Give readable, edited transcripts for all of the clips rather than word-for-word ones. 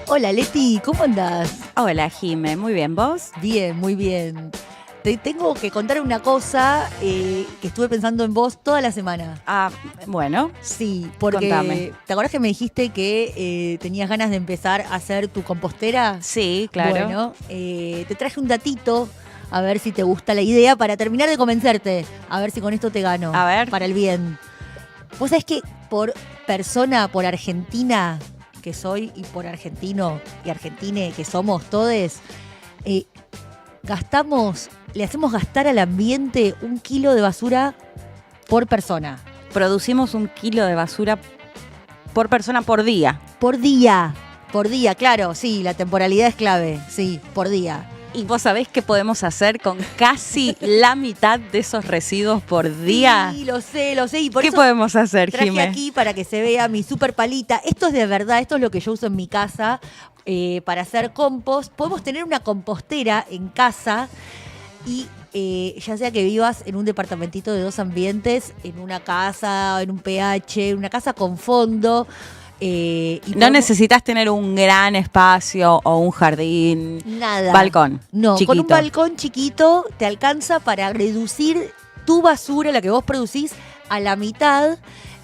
Hola Leti, ¿cómo andás? Hola Jime, muy bien, ¿vos? Bien, muy bien. Te tengo que contar una cosa que estuve pensando en vos toda la semana. Bueno, Sí, porque contame. ¿te acordás que me dijiste que tenías ganas de empezar a hacer tu compostera? Sí, claro. Bueno, te traje un datito, a ver si te gusta la idea, para terminar de convencerte. A ver si con esto te gano. A ver. Para el bien. Vos sabés que por persona, por argentina que soy y por argentino y argentine que somos todes, le hacemos gastar al ambiente 1 kilo de basura por persona. Producimos 1 kilo de basura por persona por día. Por día, claro, sí, la temporalidad es clave, sí, por día. ¿Y vos sabés qué podemos hacer con casi la mitad de esos residuos por día? Sí, lo sé, y por ¿Qué eso podemos hacer, traje Jime? aquí para que se vea mi super palita. Esto es de verdad, esto es lo que yo uso en mi casa para hacer compost. Podemos tener una compostera en casa y ya sea que vivas en un departamentito de 2 ambientes, en una casa, en un PH, en una casa con fondo. No necesitas tener un gran espacio o un jardín. Nada. Balcón. No, chiquito. con un balcón chiquito te alcanza para reducir tu basura, la que vos producís, a la mitad.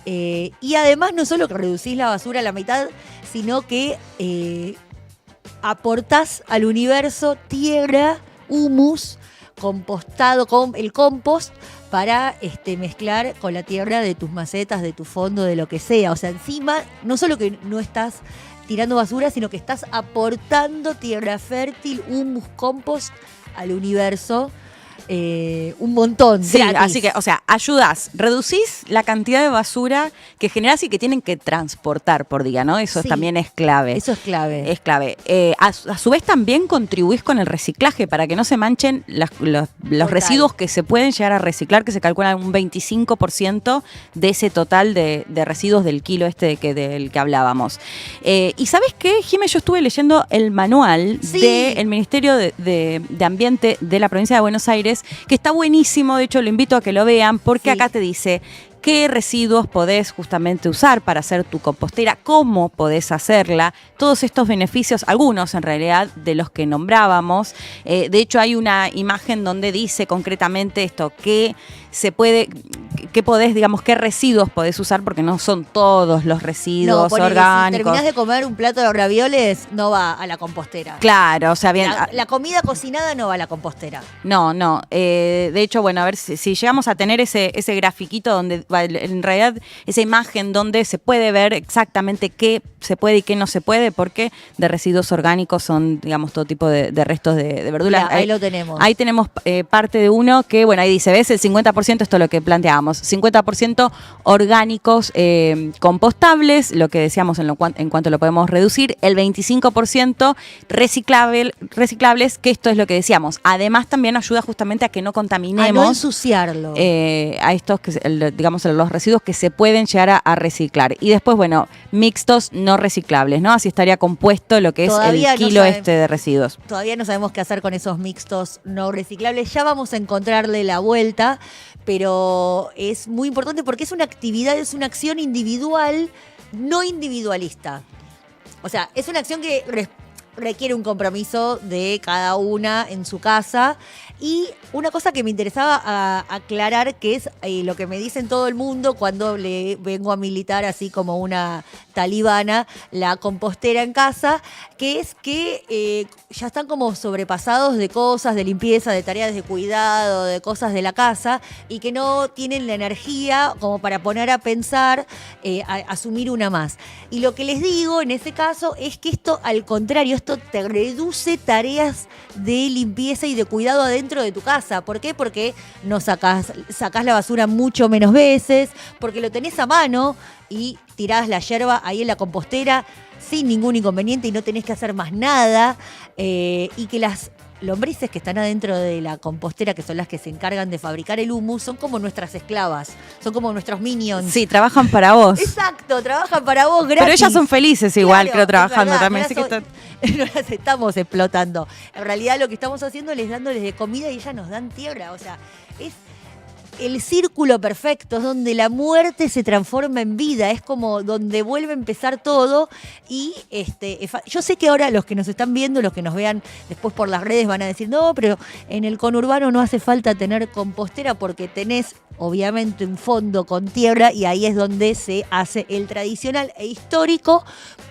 Y además no solo que reducís la basura a la mitad, sino que aportás al universo tierra, humus, compostado, con el compost, para mezclar con la tierra de tus macetas, de tu fondo, de lo que sea. O sea, encima, no solo que no estás tirando basura, sino que estás aportando tierra fértil, humus, compost al universo. Un montón. Sí, gratis. así que, o sea, ayudás, reducís la cantidad de basura que generás y que tienen que transportar por día, ¿no? Eso Sí, también es clave. Eso es clave. Es clave. A su vez también contribuís con el reciclaje para que no se manchen los residuos que se pueden llegar a reciclar, que se calculan un 25% de ese total de residuos del kilo del que hablábamos. ¿Y sabes qué, Jime? Yo estuve leyendo el manual del Ministerio de Ambiente de la provincia de Buenos Aires, que está buenísimo. De hecho, lo invito a que lo vean, porque acá te dice qué residuos podés justamente usar para hacer tu compostera, cómo podés hacerla, todos estos beneficios, algunos en realidad de los que nombrábamos. De hecho, hay una imagen donde dice concretamente esto, qué podés, digamos, qué residuos podés usar, porque no son todos los residuos orgánicos. Si terminás de comer un plato de ravioles, no va a la compostera. Claro, o sea, bien. La comida cocinada no va a la compostera. No. De hecho, bueno, a ver si llegamos a tener ese grafiquito donde en realidad esa imagen donde se puede ver exactamente qué se puede y qué no se puede, porque de residuos orgánicos son, digamos, todo tipo de restos de verduras. Ahí lo tenemos. Ahí tenemos parte de uno que, bueno, ahí dice, ¿ves? El 50%, esto es lo que planteábamos, 50% orgánicos compostables, lo que decíamos en cuanto lo podemos reducir, el 25% reciclables, que esto es lo que decíamos. Además, también ayuda justamente a que no contaminemos. A no ensuciarlo. A estos, digamos, los residuos que se pueden llegar a reciclar. Y después, bueno, mixtos no reciclables, ¿no? Así estaría compuesto lo que Todavía es el kilo de residuos. Todavía no sabemos qué hacer con esos mixtos no reciclables. Ya vamos a encontrarle la vuelta, pero es muy importante porque es una actividad, es una acción individual, no individualista. O sea, es una acción que requiere un compromiso de cada una en su casa. Y una cosa que me interesaba aclarar, que es lo que me dicen todo el mundo cuando le vengo a militar así como una talibana la compostera en casa, que es que ya están como sobrepasados de cosas, de limpieza, de tareas de cuidado, de cosas de la casa, y que no tienen la energía como para poner a pensar, asumir una más. Y lo que les digo en ese caso es que esto, al contrario, esto te reduce tareas de limpieza y de cuidado adentro de tu casa. ¿Por qué? Porque no sacás la basura mucho menos veces, porque lo tenés a mano y tirás la yerba ahí en la compostera sin ningún inconveniente y no tenés que hacer más nada. Y que las lombrices que están adentro de la compostera, que son las que se encargan de fabricar el humus, son como nuestras esclavas, son como nuestros minions. Sí, trabajan para vos. Exacto, trabajan para vos gratis. Pero ellas son felices igual, Claro, creo, trabajando verdad, también. No las estamos explotando. En realidad lo que estamos haciendo es dándoles de comida y ellas nos dan tierra. O sea, es el círculo perfecto, es donde la muerte se transforma en vida, es como donde vuelve a empezar todo. Y yo sé que ahora los que nos están viendo, los que nos vean después por las redes van a decir, no, pero en el conurbano no hace falta tener compostera porque tenés obviamente un fondo con tierra y ahí es donde se hace el tradicional e histórico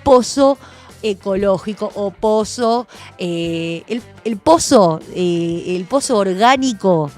pozo ecológico o pozo, el pozo orgánico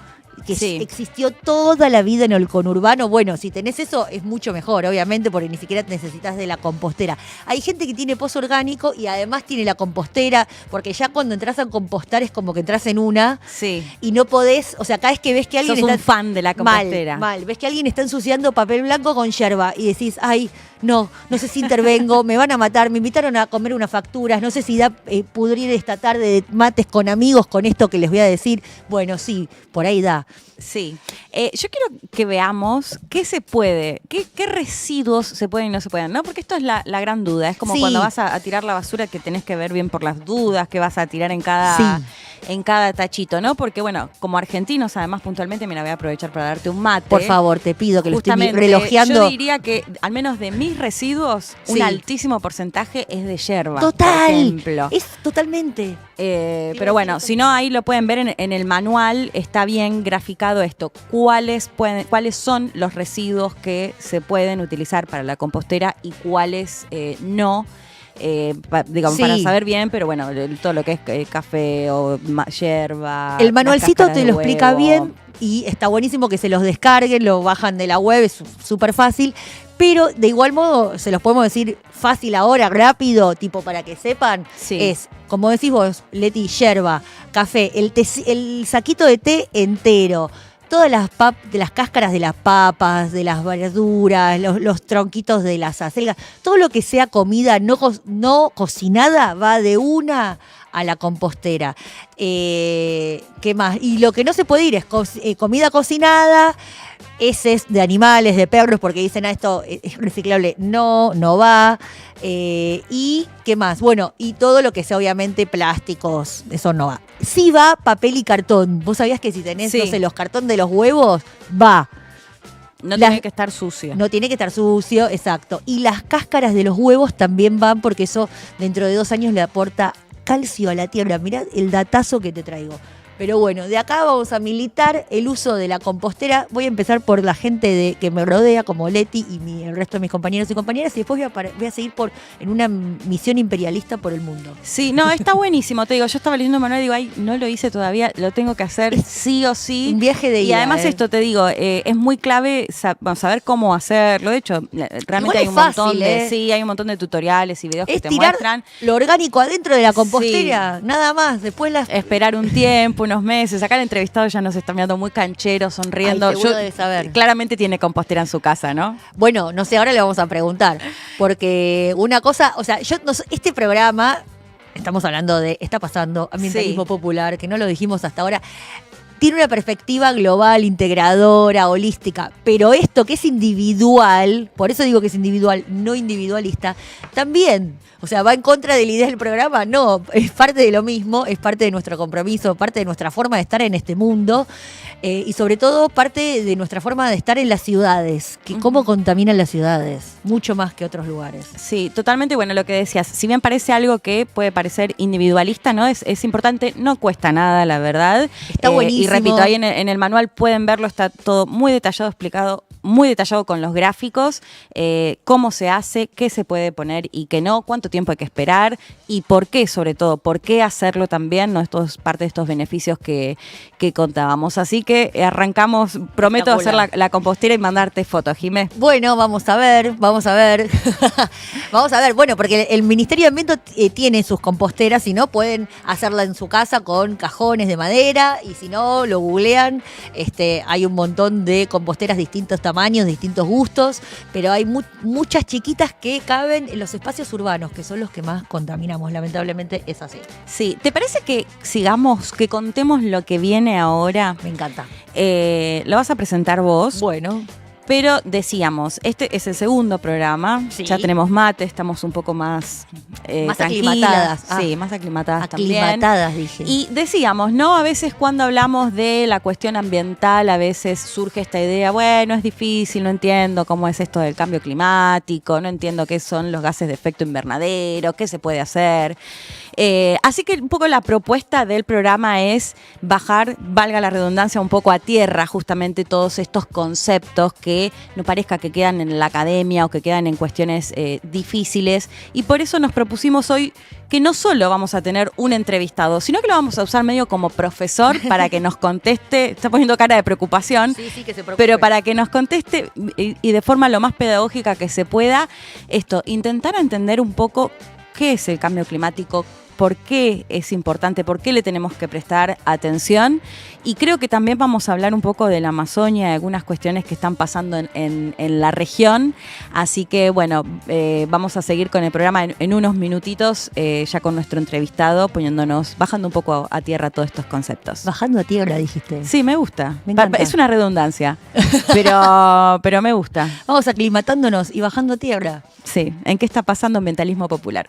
que Sí. existió toda la vida en el conurbano. Bueno, si tenés eso es mucho mejor, obviamente, porque ni siquiera necesitas de la compostera. Hay gente que tiene pozo orgánico y además tiene la compostera, porque ya cuando entras a compostar es como que entras en una Sí. y no podés, o sea, cada vez que ves que alguien Sos está un fan de la compostera. mal, ves que alguien está ensuciando papel blanco con yerba y decís, ay, no sé si intervengo, me van a matar, me invitaron a comer unas facturas, no sé si da pudrir esta tarde de mates con amigos con esto que les voy a decir. Bueno, sí, por ahí da. Sí. Yo quiero que veamos qué se puede, qué residuos se pueden y no se pueden, ¿no? Porque esto es la gran duda. Es como Sí. cuando vas a tirar la basura que tenés que ver bien por las dudas, que vas a tirar en cada tachito, ¿no? Porque, bueno, como argentinos, además, puntualmente, mira, voy a aprovechar para darte un mate. Por favor, te pido que lo estoy Justamente, relojeando. yo diría que, al menos de mis residuos, Sí. un altísimo porcentaje es de yerba, Total. por ejemplo. Es totalmente. Pero bueno, si no, ahí lo pueden ver en el manual, está bien graficado esto. ¿Cuáles son los residuos que se pueden utilizar para la compostera y cuáles no? Digamos, Sí. para saber bien, pero bueno, todo lo que es café o yerba. El manualcito las cáscaras te de lo explica huevo. bien y está buenísimo que se los descarguen, lo bajan de la web, es súper fácil. Pero de igual modo, se los podemos decir fácil ahora, rápido, tipo para que sepan. Sí. Es, como decís vos, Leti, yerba, café, el saquito de té entero. Todas las cáscaras de las papas, de las verduras, los tronquitos de las acelgas, todo lo que sea comida no cocinada va de una a la compostera. ¿Qué más? Y lo que no se puede ir es comida cocinada, heces de animales, de perros, porque dicen, esto es reciclable. No va. ¿Y qué más? Bueno, y todo lo que sea obviamente plásticos, eso no va. Sí va papel y cartón. ¿Vos sabías que si tenés, Sí. no sé, los cartón de los huevos, va? No tiene que estar sucio. No tiene que estar sucio, exacto. Y las cáscaras de los huevos también van porque eso dentro de 2 años le aporta calcio a la tierra. Mirá el datazo que te traigo. Pero bueno, de acá vamos a militar el uso de la compostera. Voy a empezar por la gente que me rodea, como Leti y el resto de mis compañeros y compañeras, y después voy a seguir en una misión imperialista por el mundo. Sí, no, está buenísimo. Te digo, yo estaba leyendo manual y digo, ay, no lo hice todavía, lo tengo que hacer sí o sí. Un viaje de ida. Y además esto te digo, es muy clave saber cómo hacerlo. De hecho, realmente Igual hay es un montón fácil, de, sí, hay un montón de tutoriales y videos que Es te tirar muestran. lo orgánico adentro de la compostera, nada más. Después Esperar un tiempo, unos meses. Acá el entrevistado ya nos está mirando muy canchero, sonriendo. Ay, seguro debe saber. Claramente tiene compostera en su casa, ¿no? Bueno, no sé, ahora le vamos a preguntar. Porque una cosa, o sea, este programa, estamos hablando de, está pasando, ambientalismo Sí. popular, que no lo dijimos hasta ahora, tiene una perspectiva global, integradora, holística, pero esto que es individual, por eso digo que es individual, no individualista, también, o sea, va en contra de la idea del programa, no, es parte de lo mismo, es parte de nuestro compromiso, parte de nuestra forma de estar en este mundo y sobre todo parte de nuestra forma de estar en las ciudades, que cómo contaminan las ciudades, mucho más que otros lugares. Sí, totalmente. Bueno, lo que decías, si bien parece algo que puede parecer individualista, ¿no? Es importante, no cuesta nada, la verdad. Está buenísimo. Y repito, ahí en el manual pueden verlo, está todo muy detallado, explicado, muy detallado con los gráficos, cómo se hace, qué se puede poner y qué no, cuánto tiempo hay que esperar y por qué, sobre todo, por qué hacerlo también, ¿no? Esto es parte de estos beneficios que contábamos. Así que arrancamos, prometo hacer la compostera y mandarte fotos, Jimé. Bueno, vamos a ver. Vamos a ver, bueno, porque el Ministerio de Ambiente tiene sus composteras, si no, pueden hacerla en su casa con cajones de madera, y si no, lo googlean, hay un montón de composteras de distintos tamaños, de distintos gustos, pero hay muchas chiquitas que caben en los espacios urbanos, que son los que más contaminamos, lamentablemente es así. Sí, ¿te parece que sigamos, que contemos lo que viene ahora? Me encanta. Lo vas a presentar vos. Bueno, Pero decíamos, este es el segundo programa, Sí. ya tenemos mate, estamos un poco más, Más tranquilas. aclimatadas. Sí, más aclimatadas también. Aclimatadas, dije. Y decíamos, ¿no? A veces cuando hablamos de la cuestión ambiental, a veces surge esta idea, bueno, es difícil, no entiendo cómo es esto del cambio climático, no entiendo qué son los gases de efecto invernadero, qué se puede hacer. Así que un poco la propuesta del programa es bajar, valga la redundancia, un poco a tierra justamente todos estos conceptos que no parezca que quedan en la academia o que quedan en cuestiones difíciles. Y por eso nos propusimos hoy que no solo vamos a tener un entrevistado, sino que lo vamos a usar medio como profesor para que nos conteste, está poniendo cara de preocupación, Sí, que se preocupe. pero para que nos conteste y de forma lo más pedagógica que se pueda, intentar entender un poco qué es el cambio climático, por qué es importante, por qué le tenemos que prestar atención. Y creo que también vamos a hablar un poco de la Amazonia, de algunas cuestiones que están pasando en la región. Así que bueno, vamos a seguir con el programa en unos minutitos, ya con nuestro entrevistado, bajando un poco a tierra todos estos conceptos. Bajando a tierra, dijiste. Sí, me gusta. Me encanta. Es una redundancia, pero me gusta. Vamos aclimatándonos y bajando a tierra. Sí, ¿en qué está pasando ambientalismo popular?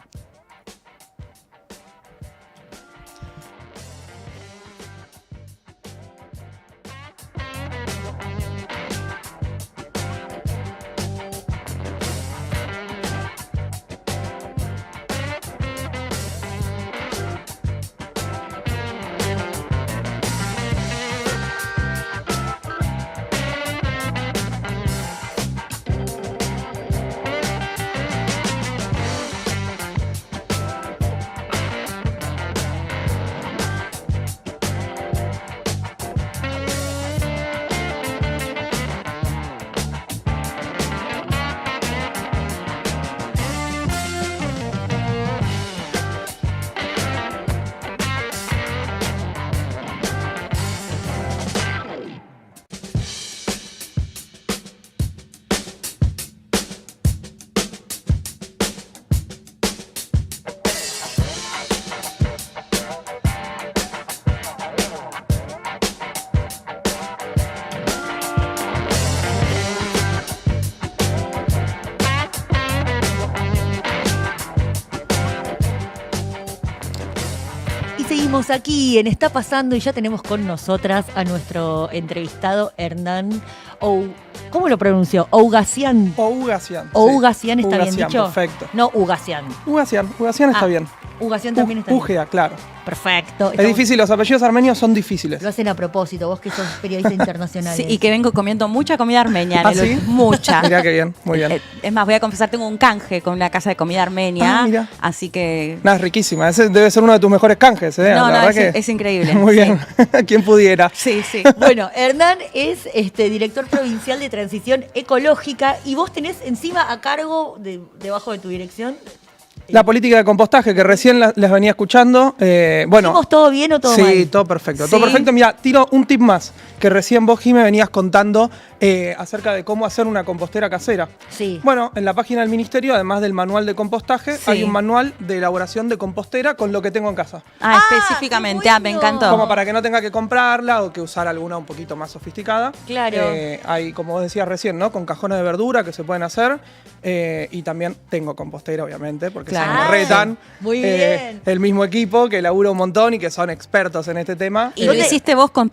Seguimos aquí en Está Pasando y ya tenemos con nosotras a nuestro entrevistado Hernán ¿cómo lo pronunció? Ougasian. Ougasian. Ougasian, ¿está bien Ougasian, dicho? perfecto. No, Ugasian. Ugasian está bien. Ugasian también está bien. Ugea, claro. Perfecto. Es difícil, los apellidos armenios son difíciles. Lo hacen a propósito, vos que sos periodista internacional. Sí, y que vengo comiendo mucha comida armenia. ¿Ah, sí? Mucha. Mirá qué bien, muy bien. Es más, voy a confesar, tengo un canje con una casa de comida armenia. Ah, mira. Así que... Nada, es riquísima. Ese debe ser uno de tus mejores canjes, ¿eh? No, La verdad que es increíble. Muy bien. ¿Quién pudiera? Sí, sí. Bueno, Hernán es director provincial de transición ecológica y vos tenés encima a cargo, debajo de tu dirección... La política de compostaje, que recién les venía escuchando. Bueno, ¿Hicimos todo bien o todo mal? Sí, todo perfecto. Sí. Todo perfecto. Mira, tiro un tip más, que recién vos, Jimé, venías contando acerca de cómo hacer una compostera casera. Sí. Bueno, en la página del ministerio, además del manual de compostaje, Sí. hay un manual de elaboración de compostera con lo que tengo en casa. Específicamente. qué Me bueno. encantó. Como para que no tenga que comprarla o que usar alguna un poquito más sofisticada. Claro. Hay, como vos decías recién, ¿no? Con cajones de verdura que se pueden hacer. Y también tengo compostera, obviamente, porque Claro. se me retan. Muy bien. El mismo equipo que labura un montón y que son expertos en este tema. Y lo hiciste vos con,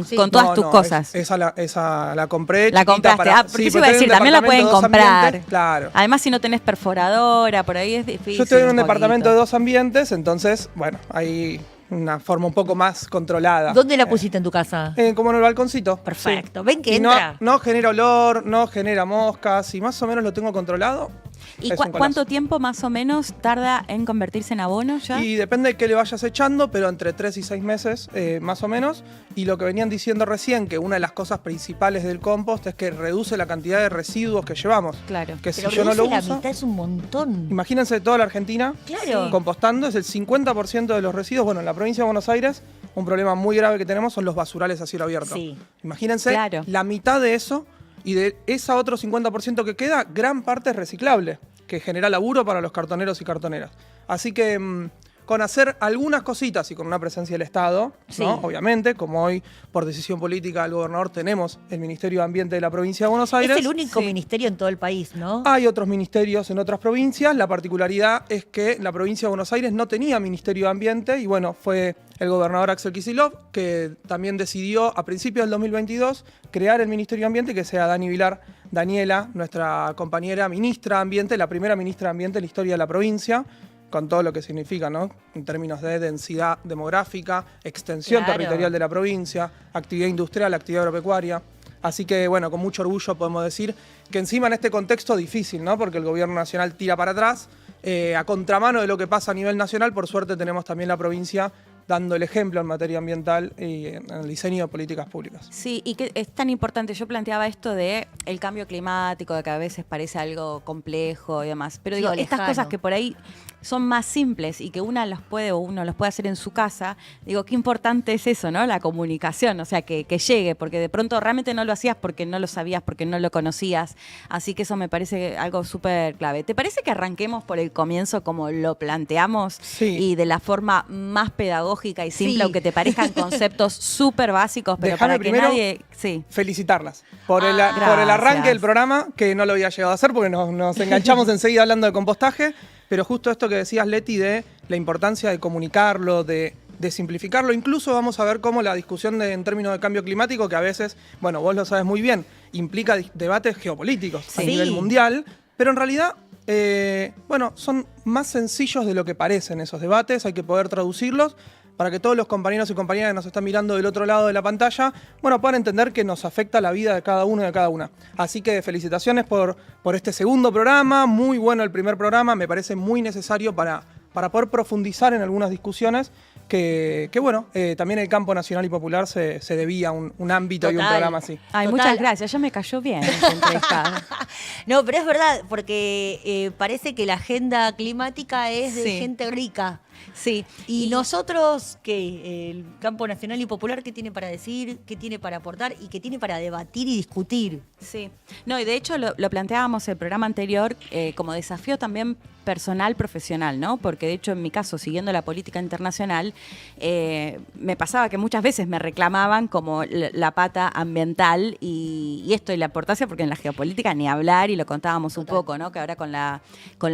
Sí. con todas No, tus no, cosas. Esa la compré. La chiquita compraste. para- Porque sí, eso iba a estoy en decir, un también la pueden departamento de 2 comprar. ambientes, Claro. Además, si no tenés perforadora, por ahí es difícil. Yo estoy en un poquito. departamento de 2 ambientes, entonces, bueno, hay una forma un poco más controlada. ¿Dónde la pusiste en tu casa? Como en el balconcito. Perfecto. Sí. Ven que Y entra. no genera olor, no genera moscas, y más o menos lo tengo controlado. ¿Y es un golazo. cuánto tiempo más o menos tarda en convertirse en abono ya? Y depende de qué le vayas echando, pero entre 3 y 6 meses más o menos. Y lo que venían diciendo recién, que una de las cosas principales del compost es que reduce la cantidad de residuos que llevamos. Claro. Que si Pero yo no lo reduce la uso, mitad, es un montón. imagínense toda la Argentina Claro. compostando, es el 50% de los residuos. Bueno, en la provincia de Buenos Aires, un problema muy grave que tenemos son los basurales a cielo abierto. Sí. Imagínense Claro. la mitad de eso y de esa otro 50% que queda, gran parte es reciclable, que genera laburo para los cartoneros y cartoneras. Así que, con hacer algunas cositas y con una presencia del Estado, Sí. ¿no? Obviamente, como hoy por decisión política del gobernador tenemos el Ministerio de Ambiente de la provincia de Buenos Aires. Es el único Sí. ministerio en todo el país, ¿no? Hay otros ministerios en otras provincias. La particularidad es que la provincia de Buenos Aires no tenía Ministerio de Ambiente y bueno, fue el gobernador Axel Kicillof que también decidió a principios del 2022 crear el Ministerio de Ambiente, que sea Daniela, nuestra compañera ministra de Ambiente, la primera ministra de Ambiente en la historia de la provincia, con todo lo que significa, ¿no? En términos de densidad demográfica, extensión Claro. territorial de la provincia, actividad industrial, actividad agropecuaria. Así que, bueno, con mucho orgullo podemos decir que encima en este contexto difícil, ¿no? Porque el gobierno nacional tira para atrás, a contramano de lo que pasa a nivel nacional, por suerte tenemos también la provincia dando el ejemplo en materia ambiental y en el diseño de políticas públicas. Sí, y que es tan importante. Yo planteaba esto de el cambio climático, de que a veces parece algo complejo y demás. Pero Sí, digo, o estas lejano. cosas que por ahí son más simples y que uno los puede hacer en su casa, digo, qué importante es eso, ¿no? La comunicación, o sea, que llegue, porque de pronto realmente no lo hacías porque no lo sabías, porque no lo conocías. Así que eso me parece algo súper clave. ¿Te parece que arranquemos por el comienzo como lo planteamos? Sí. Y de la forma más pedagógica y simple, Sí. aunque te parezcan conceptos súper básicos, pero Déjame para que primero nadie... Sí. Felicitarlas por el Gracias. arranque del programa, que no lo había llegado a hacer porque nos enganchamos enseguida hablando de compostaje, pero justo esto que decías, Leti, de la importancia de comunicarlo, de simplificarlo. Incluso vamos a ver cómo la discusión en términos de cambio climático, que a veces, bueno, vos lo sabes muy bien, implica debates geopolíticos a Sí. nivel mundial, pero en realidad, bueno, son más sencillos de lo que parecen esos debates, hay que poder traducirlos para que todos los compañeros y compañeras que nos están mirando del otro lado de la pantalla, bueno, puedan entender que nos afecta la vida de cada uno y de cada una. Así que felicitaciones por este segundo programa, muy bueno el primer programa, me parece muy necesario para poder profundizar en algunas discusiones que bueno, también el campo nacional y popular se debía un ámbito y un Total. programa así. Ay, Total. muchas gracias, ya me cayó bien esta entrevista. No, pero es verdad, porque parece que la agenda climática es de Sí. gente rica. Sí, Y nosotros, ¿qué? El campo nacional y popular, ¿qué tiene para decir? ¿Qué tiene para aportar? ¿Y qué tiene para debatir y discutir? sí. No, y de hecho lo planteábamos el programa anterior como desafío también personal, profesional, ¿no? Porque de hecho en mi caso, siguiendo la política internacional, me pasaba que muchas veces me reclamaban como la pata ambiental y esto y la importancia, porque en la geopolítica ni hablar, y lo contábamos un Total. poco, ¿no? Que ahora con la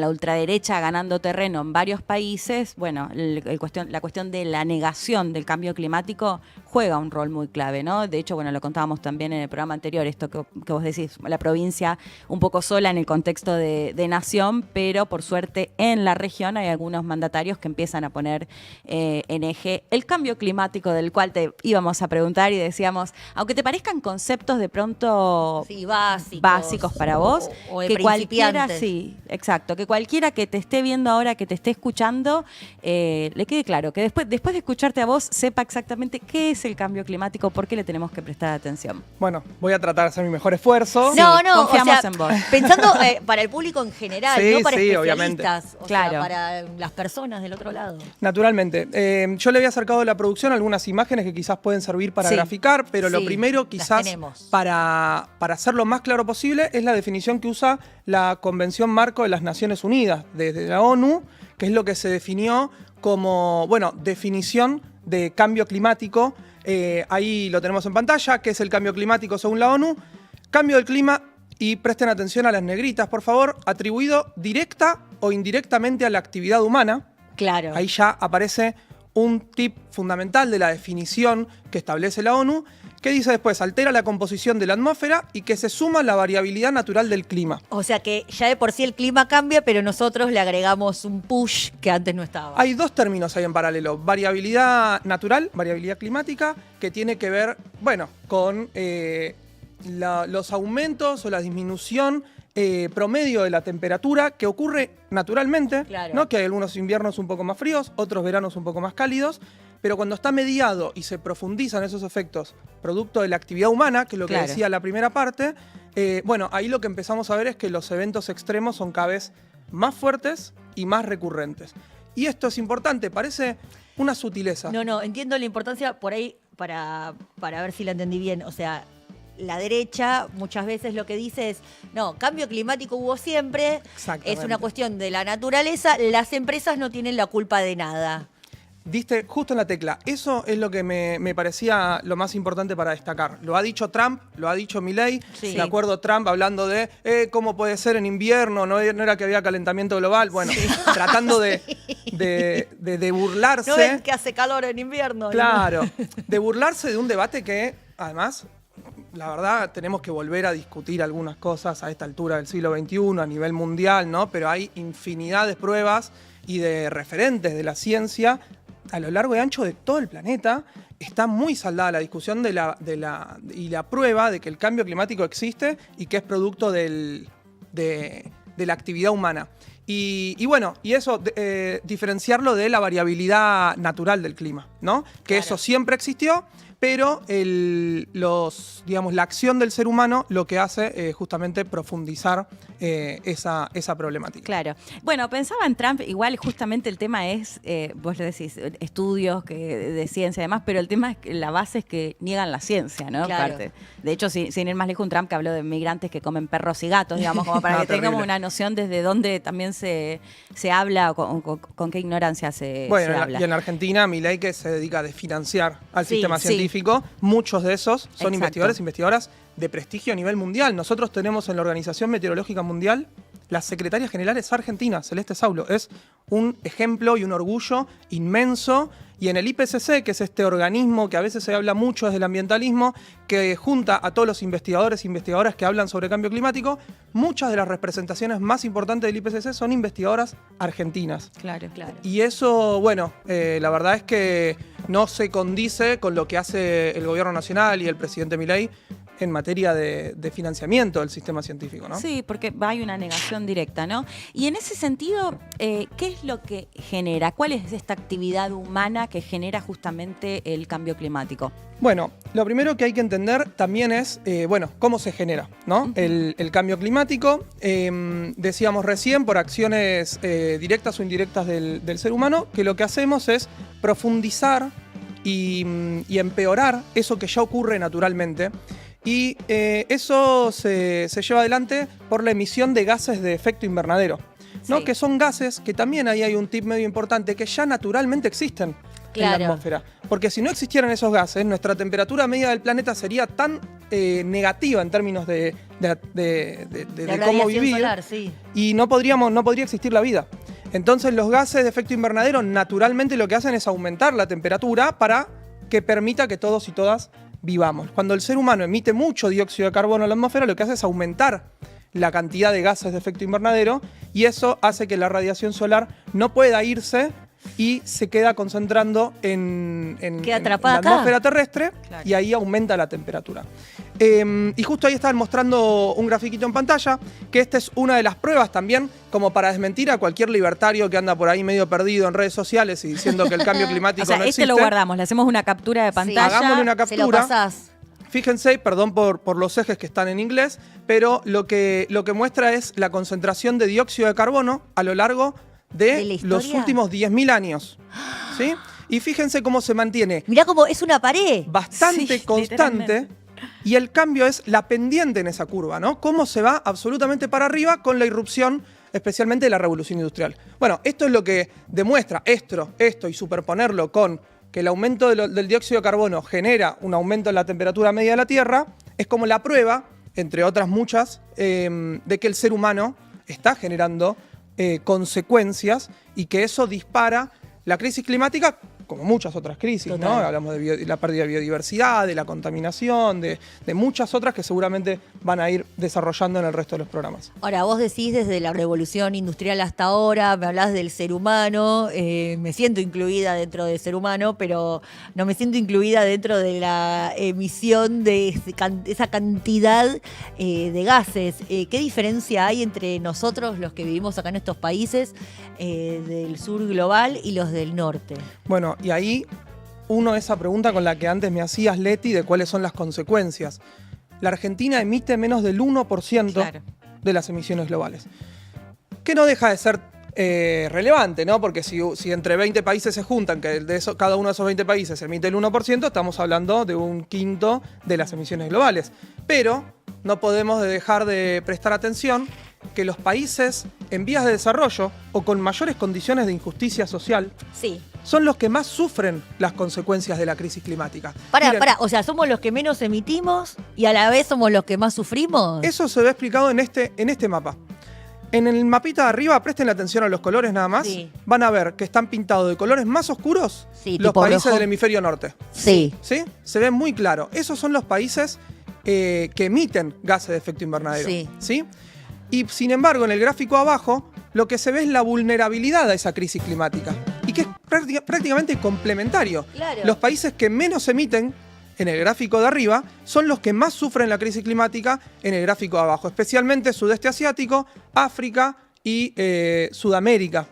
ultraderecha ganando terreno en varios países, bueno, la cuestión de la negación del cambio climático juega un rol muy clave, ¿no? De hecho, bueno, lo contábamos también en el programa anterior, esto que vos decís, la provincia un poco sola en el contexto de nación, pero por suerte en la región hay algunos mandatarios que empiezan a poner en eje el cambio climático, del cual te íbamos a preguntar y decíamos, aunque te parezcan conceptos de pronto Sí, básicos para vos, o de que cualquiera, principiantes. sí, exacto, que cualquiera que te esté viendo ahora, que te esté escuchando, le quede claro, que después de escucharte a vos, sepa exactamente qué es el cambio climático, por qué le tenemos que prestar atención. Bueno, voy a tratar de hacer mi mejor esfuerzo. Sí, No, no, confiamos o sea, en vos. pensando para el público en general, Sí, no para sí, obviamente. especialistas, o Claro. sea, para las personas del otro lado. Naturalmente. Yo le había acercado a la producción algunas imágenes que quizás pueden servir para Sí. graficar, pero lo Sí, primero las quizás tenemos. para hacerlo más claro posible es la definición que usa la Convención Marco de las Naciones Unidas desde la ONU, que es lo que se definió como, bueno, definición de cambio climático. Ahí lo tenemos en pantalla, que es el cambio climático según la ONU. Cambio del clima, y presten atención a las negritas, por favor, atribuido directa o indirectamente a la actividad humana. Claro. Ahí ya aparece un tip fundamental de la definición que establece la ONU, que dice después, altera la composición de la atmósfera y que se suma la variabilidad natural del clima. O sea que ya de por sí el clima cambia, pero nosotros le agregamos un push que antes no estaba. Hay dos términos ahí en paralelo, variabilidad natural, variabilidad climática, que tiene que ver, bueno, con los aumentos o la disminución promedio de la temperatura que ocurre naturalmente, Claro. ¿no? Que hay algunos inviernos un poco más fríos, otros veranos un poco más cálidos, pero cuando está mediado y se profundizan esos efectos producto de la actividad humana, que es lo que Claro. decía la primera parte, bueno, ahí lo que empezamos a ver es que los eventos extremos son cada vez más fuertes y más recurrentes. Y esto es importante, parece una sutileza. No, entiendo la importancia por ahí para ver si la entendí bien. O sea, la derecha muchas veces lo que dice es, no, cambio climático hubo siempre, es una cuestión de la naturaleza, las empresas no tienen la culpa de nada. Diste justo en la tecla. Eso es lo que me parecía lo más importante para destacar. Lo ha dicho Trump, lo ha dicho Milei. Sí. Me acuerdo Trump hablando de cómo puede ser en invierno, no era que había calentamiento global. Bueno, tratando de burlarse. ¿No ven que hace calor en invierno? Claro, de burlarse de un debate que, además, la verdad, tenemos que volver a discutir algunas cosas a esta altura del siglo XXI, a nivel mundial, ¿no? Pero hay infinidad de pruebas y de referentes de la ciencia a lo largo y ancho de todo el planeta. Está muy saldada la discusión y la prueba de que el cambio climático existe y que es producto de la actividad humana. Y bueno, y eso, diferenciarlo de la variabilidad natural del clima, ¿no? Que Claro. eso siempre existió, pero la acción del ser humano lo que hace es justamente profundizar esa problemática. Claro. Bueno, pensaba en Trump, igual justamente el tema es, vos le decís, estudios de ciencia y demás, pero el tema es que la base es que niegan la ciencia, ¿no? Claro. De hecho, sin ir más lejos, un Trump que habló de migrantes que comen perros y gatos, digamos, como para No, que tengamos terrible. una noción desde dónde también se habla, o con qué ignorancia se habla. Y en Argentina, Milei, que se dedica a desfinanciar al Sí, sistema sí. científico, muchos de esos son Exacto. investigadores e investigadoras de prestigio a nivel mundial. Nosotros tenemos en la Organización Meteorológica Mundial la secretaria general es argentina, Celeste Saulo. Es un ejemplo y un orgullo inmenso. Y en el IPCC, que es este organismo que a veces se habla mucho desde el ambientalismo, que junta a todos los investigadores e investigadoras que hablan sobre cambio climático, muchas de las representaciones más importantes del IPCC son investigadoras argentinas. Claro. Y eso, bueno, la verdad es que no se condice con lo que hace el gobierno nacional y el presidente Milei en materia de financiamiento del sistema científico, ¿no? Sí, porque hay una negación directa, ¿no? Y en ese sentido, ¿qué es lo que genera? ¿Cuál es esta actividad humana que genera justamente el cambio climático? Bueno, lo primero que hay que entender también es, cómo se genera, ¿no? Uh-huh. El cambio climático, decíamos recién, por acciones directas o indirectas del ser humano, que lo que hacemos es profundizar y empeorar eso que ya ocurre naturalmente. Y eso se lleva adelante por la emisión de gases de efecto invernadero, ¿no? Sí. Que son gases que también ahí hay un tip medio importante, que ya naturalmente existen en la Claro. atmósfera. Porque si no existieran esos gases, nuestra temperatura media del planeta sería tan negativa en términos de La cómo radiación vivir, solar, sí. y no podría existir la vida. Entonces los gases de efecto invernadero naturalmente lo que hacen es aumentar la temperatura para que permita que todos y todas vivamos. Cuando el ser humano emite mucho dióxido de carbono a la atmósfera, lo que hace es aumentar la cantidad de gases de efecto invernadero, y eso hace que la radiación solar no pueda irse y se queda concentrando en Queda la atrapada acá. atmósfera terrestre, Claro. y ahí aumenta la temperatura. Y justo ahí estaban mostrando un grafiquito en pantalla, que esta es una de las pruebas también, como para desmentir a cualquier libertario que anda por ahí medio perdido en redes sociales y diciendo que el cambio climático O sea, no este existe. lo guardamos, le hacemos una captura de pantalla. Hagámosle una Se lo captura. pasás. Fíjense, perdón por los ejes que están en inglés, pero lo que muestra es la concentración de dióxido de carbono a lo largo ¿De la de historia? los últimos 10.000 años. ¿Sí? Y fíjense cómo se mantiene Mirá cómo es una pared. bastante Sí, constante, literalmente. y el cambio es la pendiente en esa curva, ¿no? Cómo se va absolutamente para arriba con la irrupción, especialmente de la revolución industrial. Bueno, esto es lo que demuestra esto y superponerlo con que el aumento del dióxido de carbono genera un aumento en la temperatura media de la Tierra, es como la prueba, entre otras muchas, de que el ser humano está generando consecuencias, y que eso dispara la crisis climática, como muchas otras crisis, ¿no? Total. Hablamos de la pérdida de biodiversidad, de la contaminación, de muchas otras que seguramente van a ir desarrollando en el resto de los programas. Ahora, vos decís desde la revolución industrial hasta ahora, me hablás del ser humano, me siento incluida dentro del ser humano, pero no me siento incluida dentro de la emisión de esa cantidad de gases. ¿Qué diferencia hay entre nosotros, los que vivimos acá en estos países del sur global, y los del norte? Bueno, y ahí esa pregunta con la que antes me hacías, Leti, de cuáles son las consecuencias. La Argentina emite menos del 1% Claro. de las emisiones globales, que no deja de ser relevante, ¿no? Porque si entre 20 países se juntan, que cada uno de esos 20 países emite el 1%, estamos hablando de un quinto de las emisiones globales. Pero no podemos dejar de prestar atención que los países en vías de desarrollo o con mayores condiciones de injusticia social Sí. son los que más sufren las consecuencias de la crisis climática. Pará, Miren, o sea, somos los que menos emitimos y a la vez somos los que más sufrimos. eso se ve explicado en este mapa. En el mapita de arriba, presten atención a los colores nada más. Sí. Van a ver que están pintados de colores más oscuros Sí, los tipo países rojo. del hemisferio norte. Sí. ¿Sí? Se ve muy claro. Esos son los países que emiten gases de efecto invernadero. Sí. ¿Sí? Y sin embargo, en el gráfico abajo, lo que se ve es la vulnerabilidad a esa crisis climática. Y que es prácticamente complementario. Claro. Los países que menos emiten en el gráfico de arriba son los que más sufren la crisis climática en el gráfico de abajo, especialmente sudeste asiático, África y Sudamérica.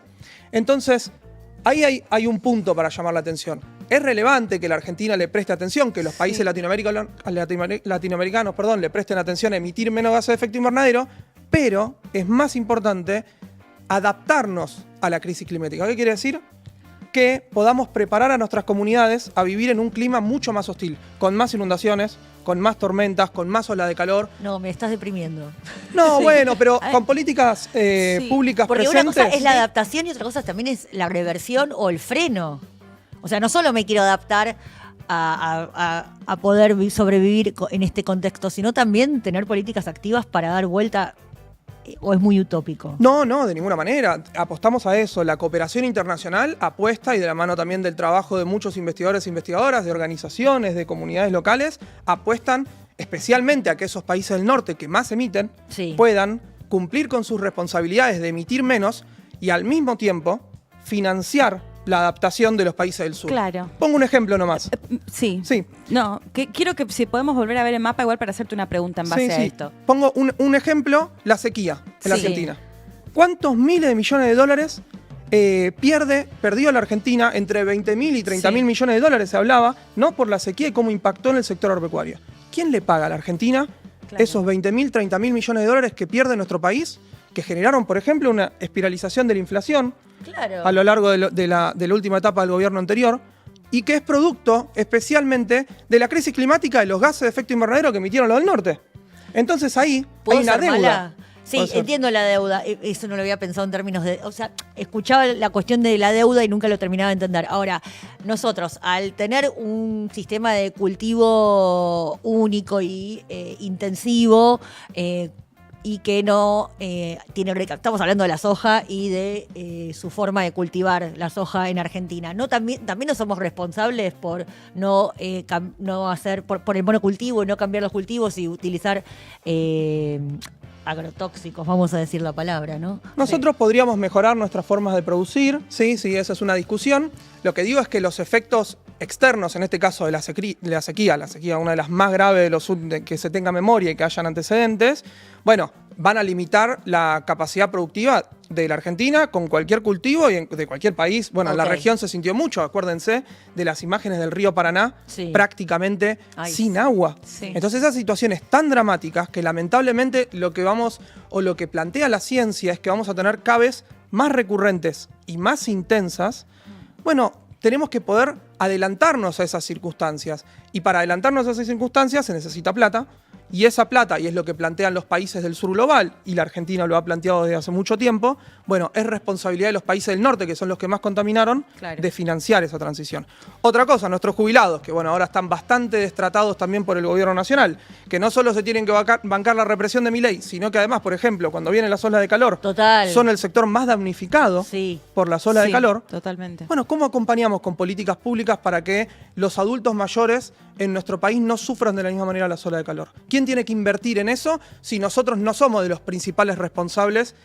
Entonces, ahí hay un punto para llamar la atención. Es relevante que la Argentina le preste atención, que los países latinoamericanos le presten atención a emitir menos gases de efecto invernadero, pero es más importante adaptarnos a la crisis climática. ¿Qué quiere decir? Que podamos preparar a nuestras comunidades a vivir en un clima mucho más hostil, con más inundaciones, con más tormentas, con más ola de calor. No, me estás deprimiendo. No, Sí. bueno, pero A ver. con políticas públicas Porque presentes. una cosa es la adaptación y otra cosa también es la reversión o el freno. O sea, no solo me quiero adaptar a poder sobrevivir en este contexto, sino también tener políticas activas para dar vuelta, o es muy utópico. No, de ninguna manera. Apostamos a eso. La cooperación internacional apuesta, y de la mano también del trabajo de muchos investigadores e investigadoras, de organizaciones, de comunidades locales, apuestan especialmente a que esos países del norte que más emiten Sí. puedan cumplir con sus responsabilidades de emitir menos y al mismo tiempo financiar la adaptación de los países del sur. Claro. Pongo un ejemplo nomás. Sí. Sí. No, quiero que si podemos volver a ver el mapa igual para hacerte una pregunta en base a esto. Pongo un ejemplo, la sequía en la Sí. Argentina. ¿Cuántos miles de millones de dólares perdió la Argentina? Entre 20.000 y 30.000 millones de dólares se hablaba, ¿no? Por la sequía y cómo impactó en el sector agropecuario. ¿Quién le paga a la Argentina Claro. esos 20.000, 30.000 millones de dólares que pierde nuestro país? Que generaron, por ejemplo, una espiralización de la inflación Claro. a lo largo de la última etapa del gobierno anterior, y que es producto especialmente de la crisis climática de los gases de efecto invernadero que emitieron los del norte. Entonces ahí hay ¿Puedo una ser deuda. mala? Sí, Puede ser. entiendo la deuda. Eso no lo había pensado en términos de... O sea, escuchaba la cuestión de la deuda y nunca lo terminaba de entender. Ahora, nosotros, al tener un sistema de cultivo único y intensivo, y que no estamos hablando de la soja y de su forma de cultivar la soja en Argentina. ¿No también no somos responsables por no hacer por el monocultivo y no cambiar los cultivos y utilizar agrotóxicos, vamos a decir la palabra, ¿no? Nosotros podríamos mejorar nuestras formas de producir, sí, esa es una discusión. Lo que digo es que los efectos externos, en este caso de la sequía, una de las más graves de que se tenga memoria y que hayan antecedentes, bueno, van a limitar la capacidad productiva de la Argentina con cualquier cultivo y de cualquier país. Bueno, en la Ok. región se sintió mucho, acuérdense de las imágenes del río Paraná, Sí. prácticamente Ay, sin agua. Sí. Entonces esas situaciones tan dramáticas que lamentablemente lo que plantea la ciencia es que vamos a tener cada vez más recurrentes y más intensas. Bueno, tenemos que poder adelantarnos a esas circunstancias. Y para adelantarnos a esas circunstancias se necesita plata. Y esa plata, y es lo que plantean los países del sur global, y la Argentina lo ha planteado desde hace mucho tiempo, bueno, es responsabilidad de los países del norte, que son los que más contaminaron, Claro. de financiar esa transición. Otra cosa, nuestros jubilados, que bueno, ahora están bastante destratados también por el gobierno nacional, que no solo se tienen que bancar la represión de Milei, sino que además, por ejemplo, cuando vienen las olas de calor, Total. son el sector más damnificado Sí. por las olas de Sí, calor. Totalmente. Bueno, ¿cómo acompañamos con políticas públicas para que los adultos mayores en nuestro país no sufran de la misma manera las olas de calor? ¿Quién tiene que invertir en eso si nosotros no somos de los principales responsables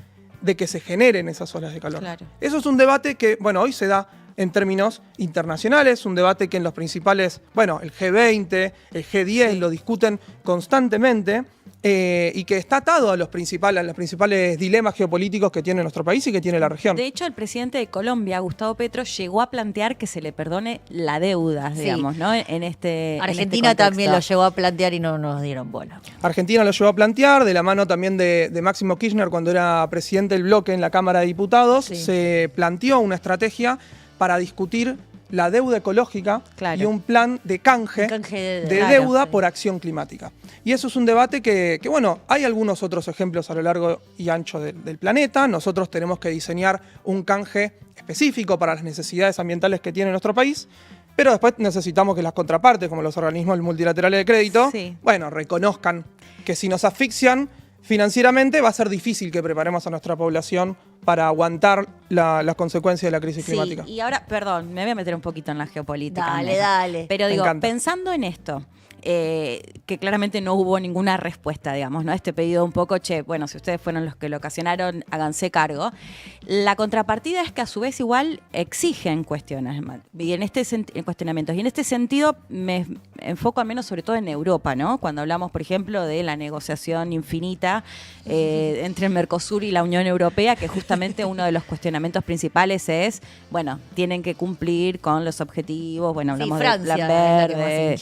de que se generen esas olas de calor? Claro. Eso es un debate que, bueno, hoy se da en términos internacionales, un debate que en los principales, bueno, el G20, el G10 Sí. lo discuten constantemente, y que está atado a los principales dilemas geopolíticos que tiene nuestro país y que tiene la región. De hecho, el presidente de Colombia, Gustavo Petro, llegó a plantear que se le perdone la deuda, digamos, ¿no? Argentina también lo llegó a plantear y no nos dieron bola. Argentina lo llevó a plantear, de la mano también de Máximo Kirchner, cuando era presidente del bloque en la Cámara de Diputados, se planteó una estrategia para discutir la deuda ecológica y un plan de canje de deuda por acción climática. Y eso es un debate que, bueno, hay algunos otros ejemplos a lo largo y ancho del planeta. Nosotros tenemos que diseñar un canje específico para las necesidades ambientales que tiene nuestro país, pero después necesitamos que las contrapartes, como los organismos multilaterales de crédito, bueno, reconozcan que si nos asfixian financieramente va a ser difícil que preparemos a nuestra población para aguantar las consecuencias de la crisis climática. Y ahora, perdón, me voy a meter un poquito en la geopolítica. Dale. Pero digo, pensando en esto, que claramente no hubo ninguna respuesta, digamos, ¿no? Este pedido un poco, bueno, si ustedes fueron los que lo ocasionaron, háganse cargo. La contrapartida es que a su vez igual exigen cuestionamientos. Y en este sentido me enfoco al menos sobre todo en Europa, ¿no? Cuando hablamos, por ejemplo, de la negociación infinita entre el Mercosur y la Unión Europea, que justamente uno de los cuestionamientos principales es, bueno, tienen que cumplir con los objetivos, bueno, hablamos del Plan Verde.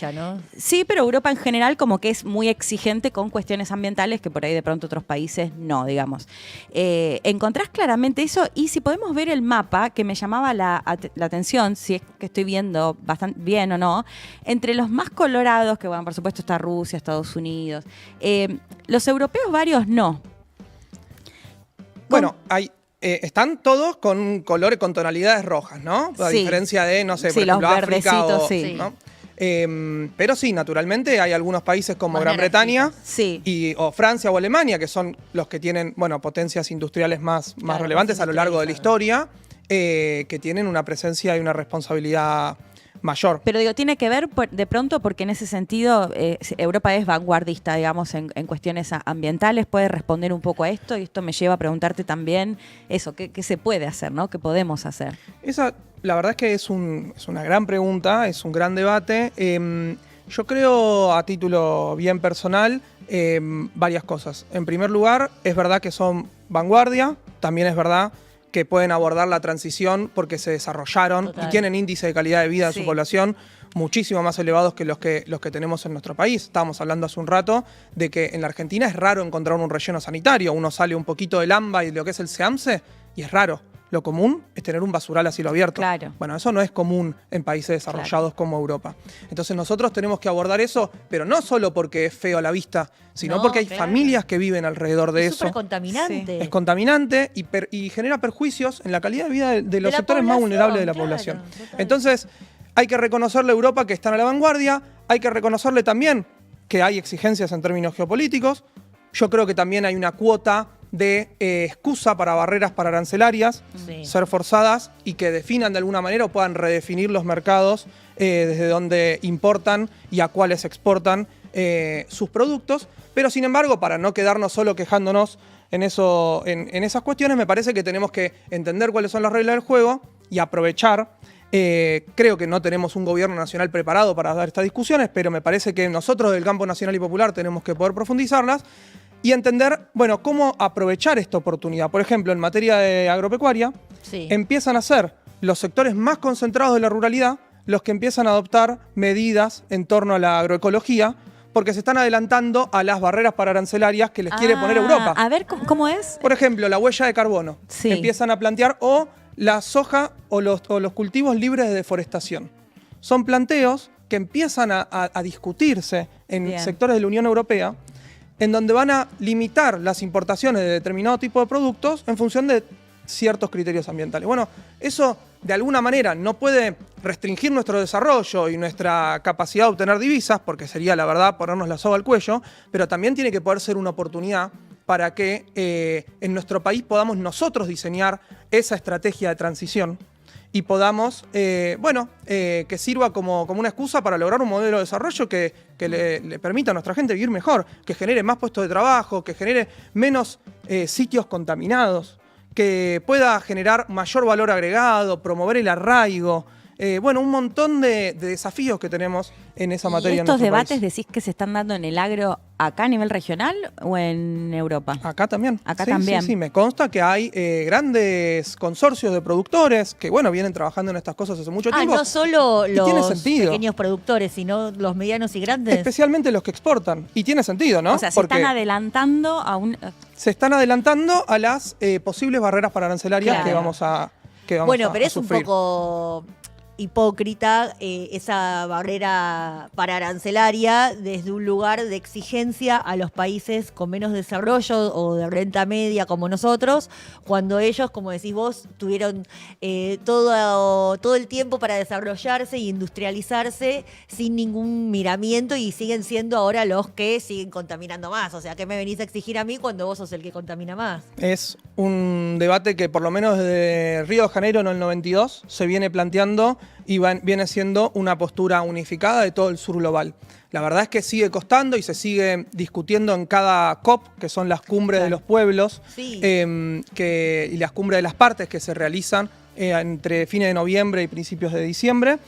Sí, pero Europa en general como que es muy exigente con cuestiones ambientales que por ahí de pronto otros países no, digamos. Encontrás claramente eso y si podemos ver el mapa, que me llamaba la atención, si es que estoy viendo bastante bien o no, entre los más colorados, que bueno, por supuesto está Rusia, Estados Unidos, los europeos varios no. Bueno, están todos con colores, con tonalidades rojas, ¿no? A diferencia de, no sé, por ejemplo, los África verdecitos, ¿no? Pero sí, naturalmente hay algunos países como Gran Bretaña o Francia o Alemania, que son los que tienen, bueno, potencias industriales más relevantes a lo largo de la historia, que tienen una presencia y una responsabilidad mayor. Pero digo, tiene que ver de pronto porque en ese sentido Europa es vanguardista, digamos, en cuestiones ambientales, puede responder un poco a esto y esto me lleva a preguntarte también eso, ¿qué se puede hacer, ¿no? ¿Qué podemos hacer? La verdad es que es una gran pregunta, es un gran debate. Yo creo, a título bien personal, varias cosas. En primer lugar, es verdad que son vanguardia, también es verdad que pueden abordar la transición porque se desarrollaron y tienen índice de calidad de vida de su población muchísimo más elevados que los que tenemos en nuestro país. Estábamos hablando hace un rato de que en la Argentina es raro encontrar un relleno sanitario. Uno sale un poquito del AMBA y de lo que es el SEAMSE y es raro. Lo común es tener un basural a cielo abierto. Claro. Bueno, eso no es común en países desarrollados como Europa. Entonces nosotros tenemos que abordar eso, pero no solo porque es feo a la vista, sino porque hay familias que viven alrededor de eso. Es súper contaminante. Es contaminante y genera perjuicios en la calidad de vida de los sectores más vulnerables de la población. Entonces hay que reconocerle a Europa que están a la vanguardia, hay que reconocerle también que hay exigencias en términos geopolíticos. Yo creo que también hay una cuota de excusa para barreras arancelarias ser forzadas y que definan de alguna manera o puedan redefinir los mercados desde donde importan y a cuáles exportan sus productos. Pero sin embargo, para no quedarnos solo quejándonos en esas cuestiones, me parece que tenemos que entender cuáles son las reglas del juego y aprovechar. Creo que no tenemos un gobierno nacional preparado para dar estas discusiones, pero me parece que nosotros del campo nacional y popular tenemos que poder profundizarlas y entender, bueno, cómo aprovechar esta oportunidad. Por ejemplo, en materia de agropecuaria, empiezan a ser los sectores más concentrados de la ruralidad los que empiezan a adoptar medidas en torno a la agroecología, porque se están adelantando a las barreras arancelarias que les quiere poner Europa. A ver, ¿cómo es? Por ejemplo, la huella de carbono. Empiezan a plantear, o la soja o los cultivos libres de deforestación. Son planteos que empiezan a discutirse en sectores de la Unión Europea, en donde van a limitar las importaciones de determinado tipo de productos en función de ciertos criterios ambientales. Bueno, eso de alguna manera no puede restringir nuestro desarrollo y nuestra capacidad de obtener divisas, porque sería, la verdad, ponernos la soga al cuello, pero también tiene que poder ser una oportunidad para que en nuestro país podamos nosotros diseñar esa estrategia de transición y podamos, que sirva como una excusa para lograr un modelo de desarrollo que le permita a nuestra gente vivir mejor, que genere más puestos de trabajo, que genere menos sitios contaminados, que pueda generar mayor valor agregado, promover el arraigo, bueno, un montón de desafíos que tenemos en esa materia. ¿Y estos en nuestro debates país. decís que se están dando en el agro acá a nivel regional o en Europa? Acá también. Acá Sí, también. Sí, me consta que hay grandes consorcios de productores que, bueno, vienen trabajando en estas cosas hace mucho tiempo. No solo Y tiene los sentido. pequeños productores, sino los medianos y grandes. Especialmente los que exportan. Y tiene sentido, ¿no? O sea, se Porque están adelantando a un... se están adelantando a las posibles barreras pararancelarias Claro. que vamos a Bueno, pero a es un sufrir. poco hipócrita esa barrera paraarancelaria desde un lugar de exigencia a los países con menos desarrollo o de renta media como nosotros, cuando ellos, como decís vos, tuvieron todo el tiempo para desarrollarse e industrializarse sin ningún miramiento y siguen siendo ahora los que siguen contaminando más. O sea, ¿qué me venís a exigir a mí cuando vos sos el que contamina más? Es un debate que por lo menos desde Río de Janeiro en el 92 se viene planteando y viene siendo una postura unificada de todo el sur global. La verdad es que sigue costando y se sigue discutiendo en cada COP, que son las cumbres de los pueblos, Sí. y las cumbres de las partes que se realizan entre fines de noviembre y principios de diciembre.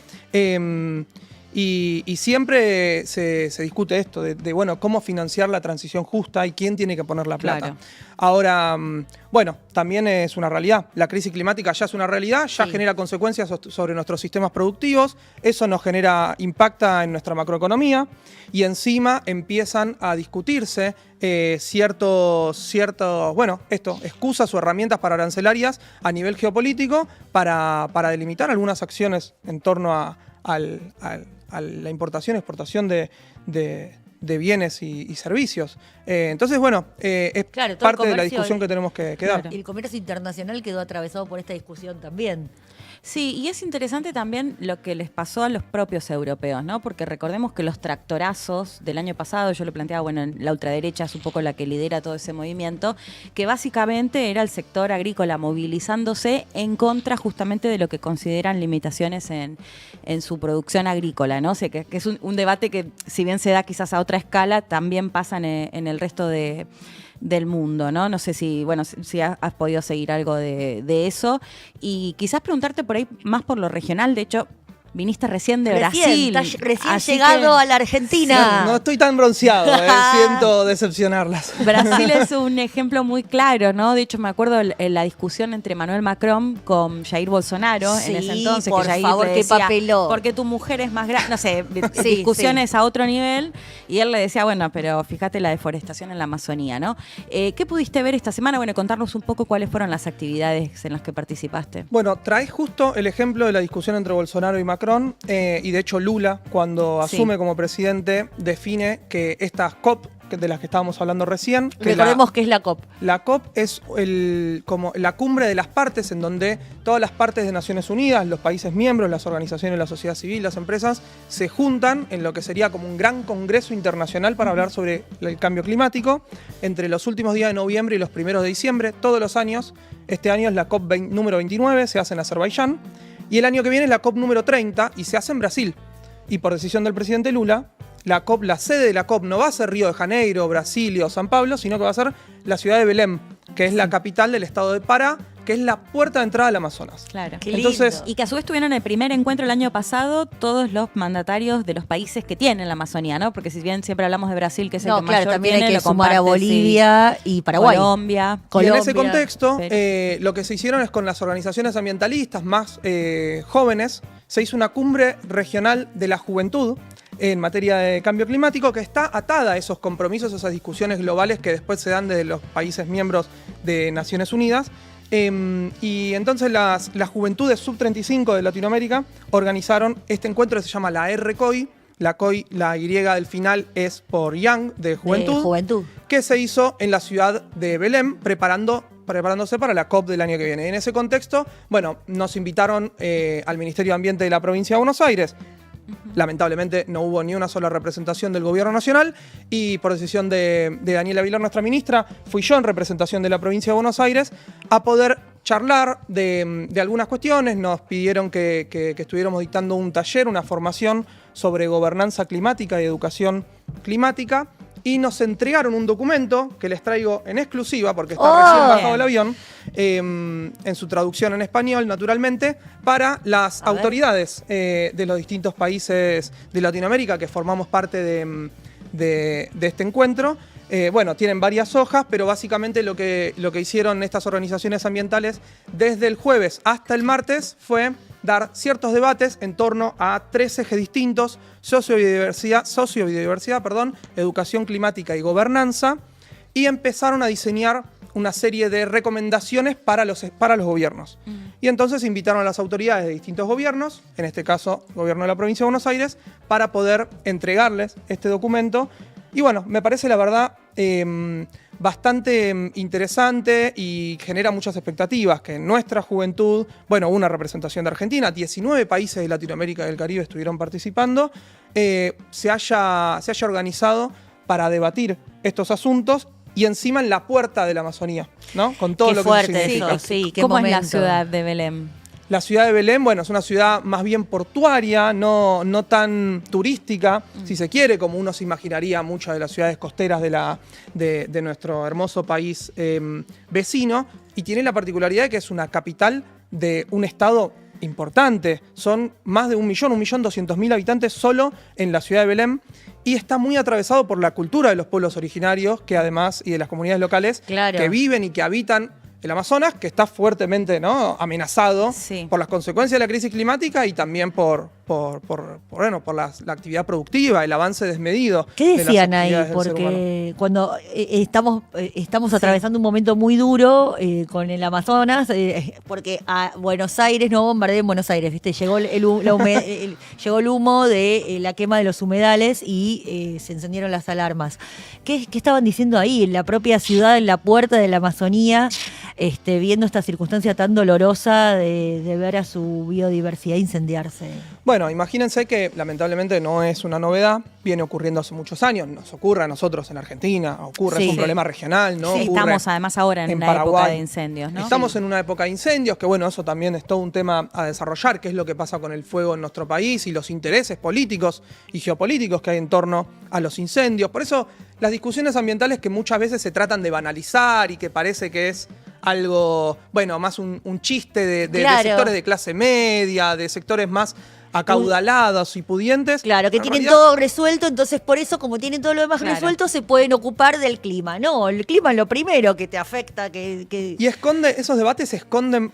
Y siempre se discute esto de, bueno, cómo financiar la transición justa y quién tiene que poner la plata. Claro. Ahora, bueno, también es una realidad. La crisis climática ya es una realidad, ya Sí. genera consecuencias sobre nuestros sistemas productivos, eso nos impacta en nuestra macroeconomía y encima empiezan a discutirse excusas o herramientas pararancelarias a nivel geopolítico para delimitar algunas acciones en torno a la importación y exportación de bienes y servicios. Entonces, bueno, es Claro, todo el parte de la comercio discusión que tenemos que dar. Claro. El comercio internacional quedó atravesado por esta discusión también. Sí, y es interesante también lo que les pasó a los propios europeos, ¿no? Porque recordemos que los tractorazos del año pasado, yo lo planteaba, bueno, en la ultraderecha es un poco la que lidera todo ese movimiento, que básicamente era el sector agrícola movilizándose en contra justamente de lo que consideran limitaciones en su producción agrícola, ¿no? O sea, que es un debate que, si bien se da quizás a otra escala, también pasa en el resto del mundo, ¿no? No sé si has podido seguir algo de eso. Y quizás preguntarte por ahí más por lo regional. De hecho, viniste recién de Brasil. Estás recién así llegado que a la Argentina. No estoy tan bronceado, siento decepcionarlas. Brasil es un ejemplo muy claro, ¿no? De hecho, me acuerdo en la discusión entre Emmanuel Macron con Jair Bolsonaro Sí, en ese entonces. por que Jair favor, le qué decía, papelón. porque tu mujer es más grande, no sé, Sí, discusiones a otro nivel. Y él le decía, bueno, pero fíjate la deforestación en la Amazonía, ¿no? ¿Qué pudiste ver esta semana? Bueno, contarnos un poco cuáles fueron las actividades en las que participaste. Bueno, traes justo el ejemplo de la discusión entre Bolsonaro y Macron, y de hecho Lula, cuando Sí. asume como presidente, define que estas COP, de las que estábamos hablando recién, que Recordemos que es la COP. la COP es como la cumbre de las partes en donde todas las partes de Naciones Unidas, los países miembros, las organizaciones, la sociedad civil, las empresas, se juntan en lo que sería como un gran congreso internacional para hablar sobre el cambio climático entre los últimos días de noviembre y los primeros de diciembre, todos los años. Este año es la COP número 29, se hace en Azerbaiyán, y el año que viene es la COP número 30 y se hace en Brasil. Y por decisión del presidente Lula, la sede de la COP no va a ser Río de Janeiro, Brasilia o San Pablo, sino que va a ser la ciudad de Belém, que es la capital del estado de Pará, que es la puerta de entrada al Amazonas. Claro. Qué Entonces, lindo. Y que a su vez tuvieron el primer encuentro el año pasado todos los mandatarios de los países que tienen la Amazonía, ¿no? Porque si bien siempre hablamos de Brasil, que es el No, que claro, mayor también tiene, hay que lo sumar a comparte, sí, Bolivia y Paraguay. Colombia. Y en ese Colombia, contexto, Perú. lo que se hicieron es con las organizaciones ambientalistas más jóvenes, se hizo una cumbre regional de la juventud en materia de cambio climático que está atada a esos compromisos, a esas discusiones globales que después se dan desde los países miembros de Naciones Unidas. Y entonces las juventudes sub-35 de Latinoamérica organizaron este encuentro que se llama la RCOI. La COI, la Y del final es por Young, de Juventud, que se hizo en la ciudad de Belém, preparándose para la COP del año que viene. En ese contexto, bueno, nos invitaron al Ministerio de Ambiente de la provincia de Buenos Aires. Lamentablemente no hubo ni una sola representación del gobierno nacional y por decisión de Daniela Vilar, nuestra ministra, fui yo en representación de la provincia de Buenos Aires a poder charlar de algunas cuestiones. Nos pidieron que estuviéramos dictando un taller, una formación sobre gobernanza climática y educación climática. Y nos entregaron un documento que les traigo en exclusiva porque está recién bajado del avión, en su traducción en español, naturalmente, para las autoridades de los distintos países de Latinoamérica que formamos parte de este encuentro. Bueno, tienen varias hojas, pero básicamente lo que hicieron estas organizaciones ambientales desde el jueves hasta el martes fue dar ciertos debates en torno a 3 ejes distintos: sociobiodiversidad, educación climática y gobernanza, y empezaron a diseñar una serie de recomendaciones para los gobiernos. Y entonces invitaron a las autoridades de distintos gobiernos, en este caso el gobierno de la provincia de Buenos Aires, para poder entregarles este documento. Y bueno, me parece la verdad bastante interesante y genera muchas expectativas que en nuestra juventud, bueno, una representación de Argentina, 19 países de Latinoamérica y del Caribe estuvieron participando, se haya organizado para debatir estos asuntos y encima en la puerta de la Amazonía, ¿no? Con todo lo que eso significa. Sí, ¿Cómo es la ciudad de Belém? La ciudad de Belém, bueno, es una ciudad más bien portuaria, no tan turística, si se quiere, como uno se imaginaría muchas de las ciudades costeras de nuestro hermoso país vecino, y tiene la particularidad de que es una capital de un estado importante. Son más de 1.200.000 habitantes solo en la ciudad de Belém, y está muy atravesado por la cultura de los pueblos originarios, que además, y de las comunidades locales, que viven y que habitan el Amazonas, que está fuertemente, ¿no?, amenazado por las consecuencias de la crisis climática y también por la actividad productiva, el avance desmedido. ¿Qué decían ahí? Porque cuando estamos atravesando un momento muy duro con el Amazonas, porque a Buenos Aires no bombardeen Buenos Aires, ¿viste? Llegó llegó el humo de la quema de los humedales y se encendieron las alarmas. ¿Qué estaban diciendo ahí? En la propia ciudad, en la puerta de la Amazonía, viendo esta circunstancia tan dolorosa de ver a su biodiversidad incendiarse. Bueno, imagínense que lamentablemente no es una novedad, viene ocurriendo hace muchos años, nos ocurre a nosotros en Argentina, es un problema regional, ¿no? Sí, estamos además ahora en una Paraguay. Época de incendios, ¿no? Estamos en una época de incendios, que bueno, eso también es todo un tema a desarrollar, qué es lo que pasa con el fuego en nuestro país y los intereses políticos y geopolíticos que hay en torno a los incendios. Por eso las discusiones ambientales que muchas veces se tratan de banalizar y que parece que es algo, bueno, más un chiste de sectores de clase media, de sectores más acaudalados y pudientes. Claro, que tienen todo resuelto, entonces por eso, como tienen todo lo demás resuelto, se pueden ocupar del clima. No, el clima es lo primero que te afecta. Y esos debates esconden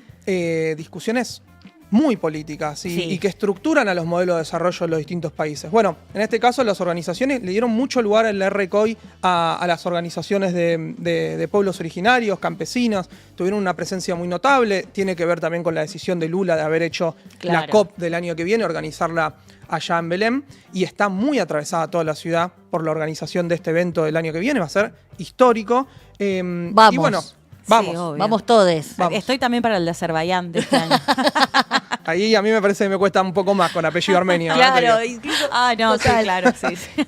discusiones muy políticas y que estructuran a los modelos de desarrollo de los distintos países. Bueno, en este caso las organizaciones le dieron mucho lugar en la RCOI a las organizaciones de pueblos originarios, campesinos, tuvieron una presencia muy notable, tiene que ver también con la decisión de Lula de haber hecho la COP del año que viene, organizarla allá en Belém, y está muy atravesada toda la ciudad por la organización de este evento del año que viene, va a ser histórico. Vamos. Y bueno, vamos todos. Estoy también para el de Azerbaiyán de este año. Ahí a mí me parece que me cuesta un poco más con apellido armenio. Claro, incluso. Sí, claro, sí.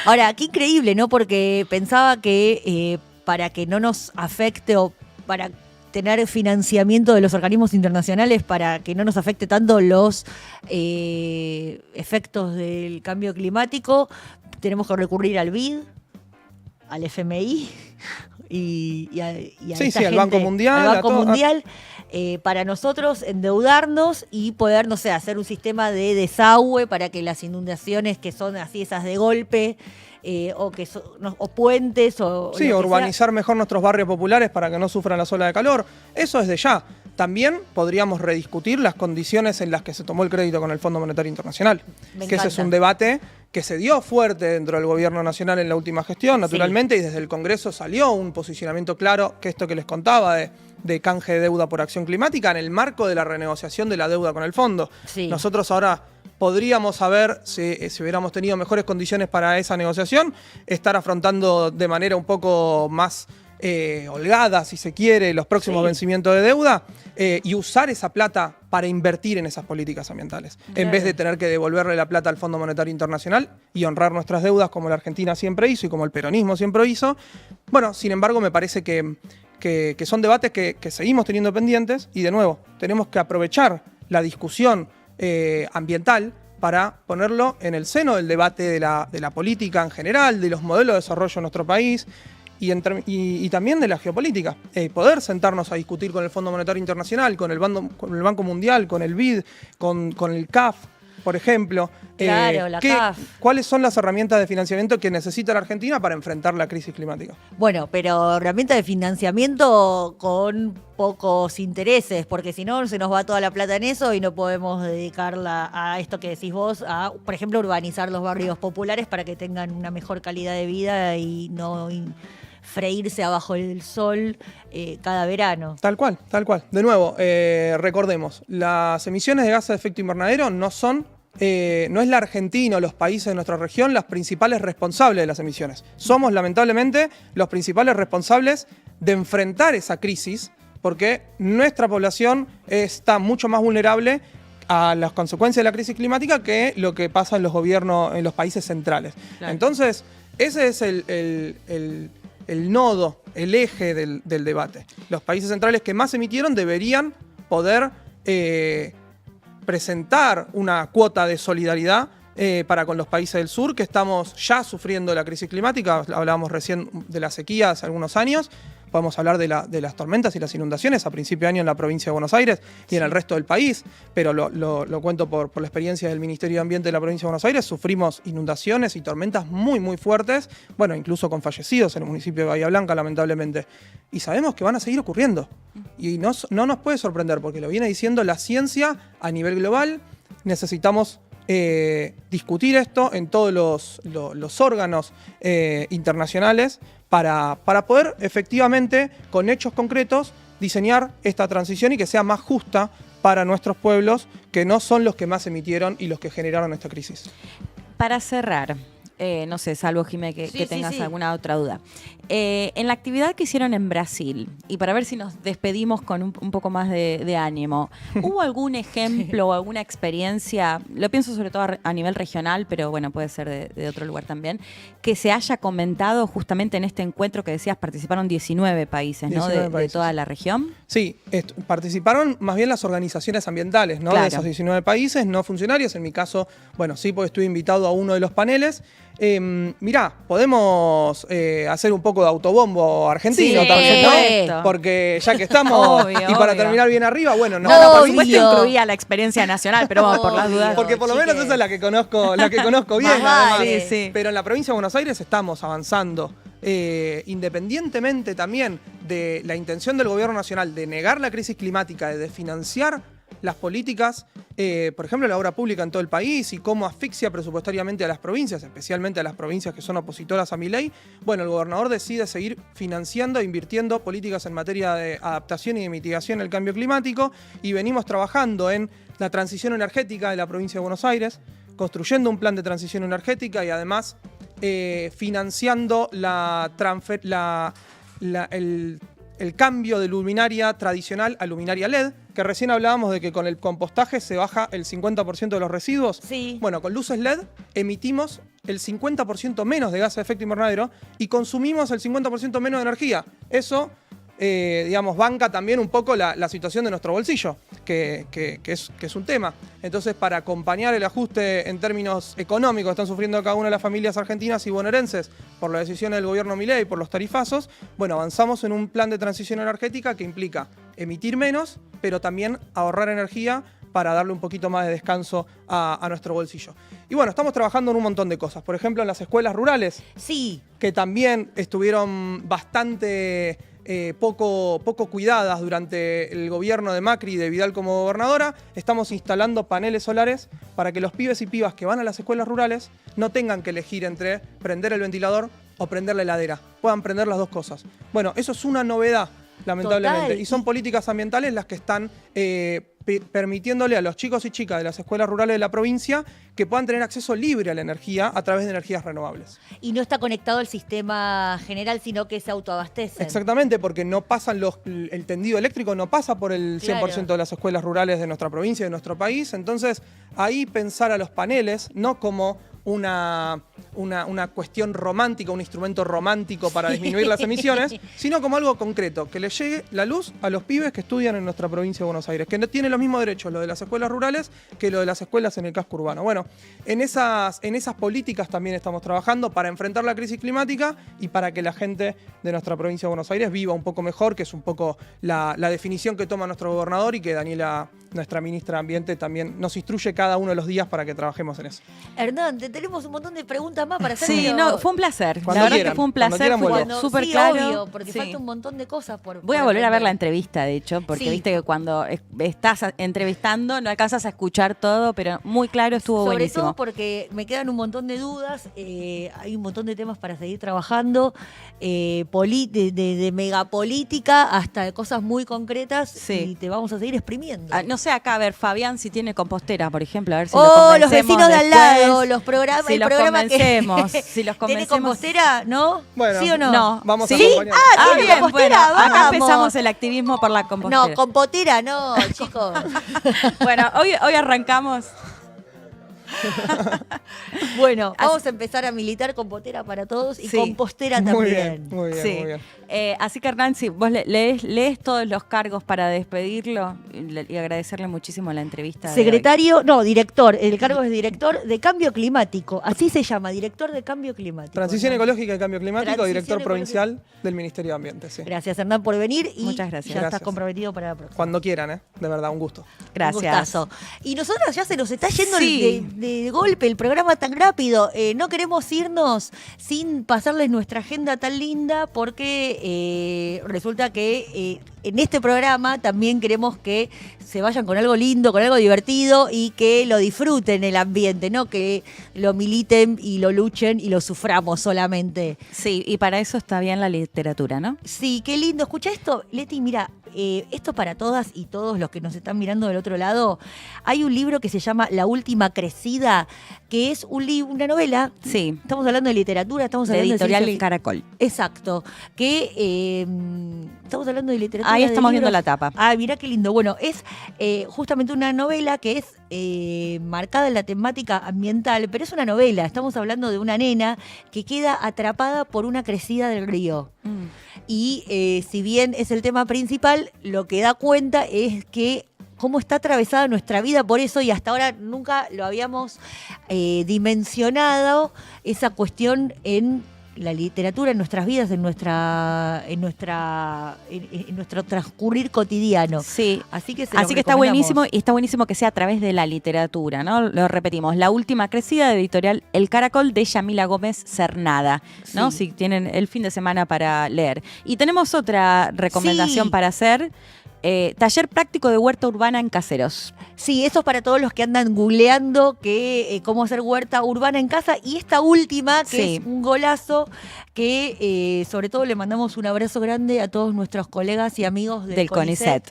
Ahora, qué increíble, ¿no? Porque pensaba que para que no nos afecte o para tener financiamiento de los organismos internacionales, para que no nos afecte tanto los efectos del cambio climático, tenemos que recurrir al BID, al FMI y a al Banco Mundial. Al Banco Mundial, para nosotros endeudarnos y poder, no sé, hacer un sistema de desagüe para que las inundaciones que son así, esas de golpe, o puentes, o urbanizar mejor nuestros barrios populares para que no sufran la ola de calor. Eso es de ya. También podríamos rediscutir las condiciones en las que se tomó el crédito con el Fondo Monetario Internacional. Ese es un debate que se dio fuerte dentro del gobierno nacional en la última gestión, naturalmente, y desde el Congreso salió un posicionamiento claro, que esto que les contaba de canje de deuda por acción climática en el marco de la renegociación de la deuda con el fondo. Nosotros ahora podríamos haber, si hubiéramos tenido mejores condiciones para esa negociación, estar afrontando de manera un poco más holgada, si se quiere, los próximos vencimientos de deuda y usar esa plata para invertir en esas políticas ambientales, en vez de tener que devolverle la plata al Fondo Monetario Internacional y honrar nuestras deudas como la Argentina siempre hizo y como el peronismo siempre hizo. Bueno, sin embargo, me parece que son debates que seguimos teniendo pendientes y, de nuevo, tenemos que aprovechar la discusión ambiental para ponerlo en el seno del debate de la política en general, de los modelos de desarrollo en nuestro país y también de la geopolítica. Poder sentarnos a discutir con el Fondo Monetario Internacional, con el Banco Mundial, con el BID, con el CAF, por ejemplo. Claro, la CAF. ¿Cuáles son las herramientas de financiamiento que necesita la Argentina para enfrentar la crisis climática? Bueno, pero herramienta de financiamiento con pocos intereses, porque si no se nos va toda la plata en eso y no podemos dedicarla a esto que decís vos, a, por ejemplo, urbanizar los barrios populares para que tengan una mejor calidad de vida y no freírse abajo el sol cada verano. Tal cual, tal cual. De nuevo, recordemos, las emisiones de gases de efecto invernadero no es la Argentina o los países de nuestra región las principales responsables de las emisiones. Somos, lamentablemente, los principales responsables de enfrentar esa crisis porque nuestra población está mucho más vulnerable a las consecuencias de la crisis climática que lo que pasa en los gobiernos, en los países centrales. Claro. Entonces, ese es el nodo, el eje del debate. Los países centrales que más emitieron deberían poder presentar una cuota de solidaridad para con los países del sur, que estamos ya sufriendo la crisis climática. Hablábamos recién de la sequía hace algunos años. Podemos hablar de las tormentas y las inundaciones a principio de año en la provincia de Buenos Aires y en el resto del país, pero lo cuento por la experiencia del Ministerio de Ambiente de la provincia de Buenos Aires. Sufrimos inundaciones y tormentas muy, muy fuertes, bueno, incluso con fallecidos en el municipio de Bahía Blanca, lamentablemente. Y sabemos que van a seguir ocurriendo. Y no nos puede sorprender, porque lo viene diciendo la ciencia a nivel global. Necesitamos discutir esto en todos los órganos internacionales para poder efectivamente, con hechos concretos, diseñar esta transición y que sea más justa para nuestros pueblos, que no son los que más emitieron y los que generaron esta crisis. Para cerrar, no sé, salvo Jimé que tengas alguna otra duda. En la actividad que hicieron en Brasil, y para ver si nos despedimos con un poco más de ánimo, ¿hubo algún ejemplo o alguna experiencia, lo pienso sobre todo a nivel regional, pero bueno, puede ser de otro lugar también, que se haya comentado justamente en este encuentro que decías, participaron 19 países, ¿no? 19 países. De toda la región? Sí, participaron más bien las organizaciones ambientales, ¿no? Claro. De esos 19 países, no funcionarios. En mi caso, bueno, sí, porque estuve invitado a uno de los paneles. Mirá, podemos hacer un poco de autobombo argentino también, ¿no? Porque ya que estamos, obvio, y para terminar bien arriba, bueno, no. Por supuesto incluía la experiencia nacional, pero vamos, por las dudas. Porque por lo menos esa es la que conozco bien. Sí. Pero en la provincia de Buenos Aires estamos avanzando. Independientemente también de la intención del gobierno nacional de negar la crisis climática, de desfinanciar las políticas, por ejemplo, la obra pública en todo el país y cómo asfixia presupuestariamente a las provincias, especialmente a las provincias que son opositoras a mi ley. Bueno, el gobernador decide seguir financiando e invirtiendo políticas en materia de adaptación y de mitigación del cambio climático, y venimos trabajando en la transición energética de la provincia de Buenos Aires, construyendo un plan de transición energética y además financiando el cambio de luminaria tradicional a luminaria LED, que recién hablábamos de que con el compostaje se baja el 50% de los residuos. Sí. Bueno, con luces LED emitimos el 50% menos de gases de efecto invernadero y consumimos el 50% menos de energía. Eso, digamos, banca también un poco la situación de nuestro bolsillo, que es un tema. Entonces, para acompañar el ajuste en términos económicos que están sufriendo cada una de las familias argentinas y bonaerenses por la decisión del gobierno Milei y por los tarifazos, bueno, avanzamos en un plan de transición energética que implica emitir menos, pero también ahorrar energía para darle un poquito más de descanso a nuestro bolsillo. Y bueno, estamos trabajando en un montón de cosas. Por ejemplo, en las escuelas rurales, sí, que también estuvieron bastante poco cuidadas durante el gobierno de Macri y de Vidal como gobernadora. Estamos instalando paneles solares para que los pibes y pibas que van a las escuelas rurales no tengan que elegir entre prender el ventilador o prender la heladera. Puedan prender las dos cosas. Bueno, eso es una novedad, lamentablemente. Total. Y son políticas ambientales las que están permitiéndole a los chicos y chicas de las escuelas rurales de la provincia que puedan tener acceso libre a la energía a través de energías renovables. Y no está conectado al sistema general, sino que se autoabastecen. Exactamente, porque no pasan el tendido eléctrico no pasa por el 100% de las escuelas rurales de nuestra provincia y de nuestro país. Entonces, ahí pensar a los paneles no como una una cuestión romántica, un instrumento romántico para disminuir las emisiones, sino como algo concreto, que le llegue la luz a los pibes que estudian en nuestra provincia de Buenos Aires, que no tienen los mismos derechos lo de las escuelas rurales que lo de las escuelas en el casco urbano. Bueno, en esas políticas también estamos trabajando para enfrentar la crisis climática y para que la gente de nuestra provincia de Buenos Aires viva un poco mejor, que es un poco la definición que toma nuestro gobernador y que Daniela, nuestra ministra de Ambiente, también nos instruye cada uno de los días para que trabajemos en eso. Hernán, tenemos un montón de preguntas más para hacer. Sí, pero... no, fue un placer. Cuando la verdad quieran, que fue un cuando placer, quieran fue vuelvo. súper sí, claro. obvio, porque Sí. falta un montón de cosas por Voy a volver a ver aprender. la entrevista, de hecho, porque Sí. viste que cuando estás entrevistando no alcanzas a escuchar todo, pero muy claro, estuvo Sobre buenísimo. todo porque me quedan un montón de dudas, hay un montón de temas para seguir trabajando, de megapolítica hasta de cosas muy concretas, Sí. y te vamos a seguir exprimiendo. No sé acá, a ver, Fabián, si tiene compostera, por ejemplo, a ver si lo Oh, convencemos los vecinos de al después. lado, los programas, Si el los programa convencemos, que si los ¿Tiene convencemos. compostera, no? Bueno, ¿Sí o no? No. Vamos a ¿Sí? acompañar. ¿tiene bien, compostera? bueno, acá Vamos. empezamos el activismo por la compostera. No, compotera no, chicos. Bueno, hoy arrancamos. Bueno, vamos a empezar a militar compotera para todos y Sí. compostera Muy también. bien, muy bien, Sí. muy bien. Así que Hernán, si vos lees todos los cargos para despedirlo y agradecerle muchísimo la entrevista. de Secretario, no, director, el cargo es director de Cambio Climático, así se llama, director de Cambio Climático. Transición Hernán. ecológica y cambio climático, Transición director ecológica. provincial del Ministerio de Ambiente. Sí. Gracias, Hernán, por venir y Muchas gracias. ya estás Gracias. comprometido para la próxima. Cuando quieran, de verdad, un gusto. hoy. Gracias. Un gustazo. Y nosotras ya se nos está yendo Sí. de golpe el programa tan rápido. No queremos irnos sin pasarles nuestra agenda tan linda porque resulta que en este programa también queremos que se vayan con algo lindo, con algo divertido y que lo disfruten el ambiente, no que lo militen y lo luchen y lo suframos solamente. Sí, y para eso está bien la literatura, ¿no? Sí, qué lindo. Escucha esto, Leti, mira, esto para todas y todos los que nos están mirando del otro lado. Hay un libro que se llama La Última Crecida, que es una novela. Sí. Estamos hablando de literatura, estamos De hablando editorial de El Caracol. Exacto. Que estamos hablando de literatura. Ahí de estamos viendo libros. la tapa. Ah, mirá qué lindo. Bueno, es justamente una novela que es marcada en la temática ambiental, pero es una novela. Estamos hablando de una nena que queda atrapada por una crecida del río. Y si bien es el tema principal, lo que da cuenta es que cómo está atravesada nuestra vida por eso, y hasta ahora nunca lo habíamos dimensionado, esa cuestión en la literatura, en nuestras vidas, en nuestro transcurrir cotidiano. Sí. Así que, se los Así que está recomendamos. buenísimo y está buenísimo que sea a través de la literatura, ¿no? Lo repetimos, La Última Crecida de editorial El Caracol de Yamila Gómez Cernada, ¿no? Sí. Si tienen el fin de semana para leer. Y tenemos otra recomendación Sí. para hacer. Taller práctico de huerta urbana en Caseros. Sí, eso es para todos los que andan googleando cómo hacer huerta urbana en casa. Y esta última, que Sí. es un golazo, que sobre todo le mandamos un abrazo grande a todos nuestros colegas y amigos del CONICET.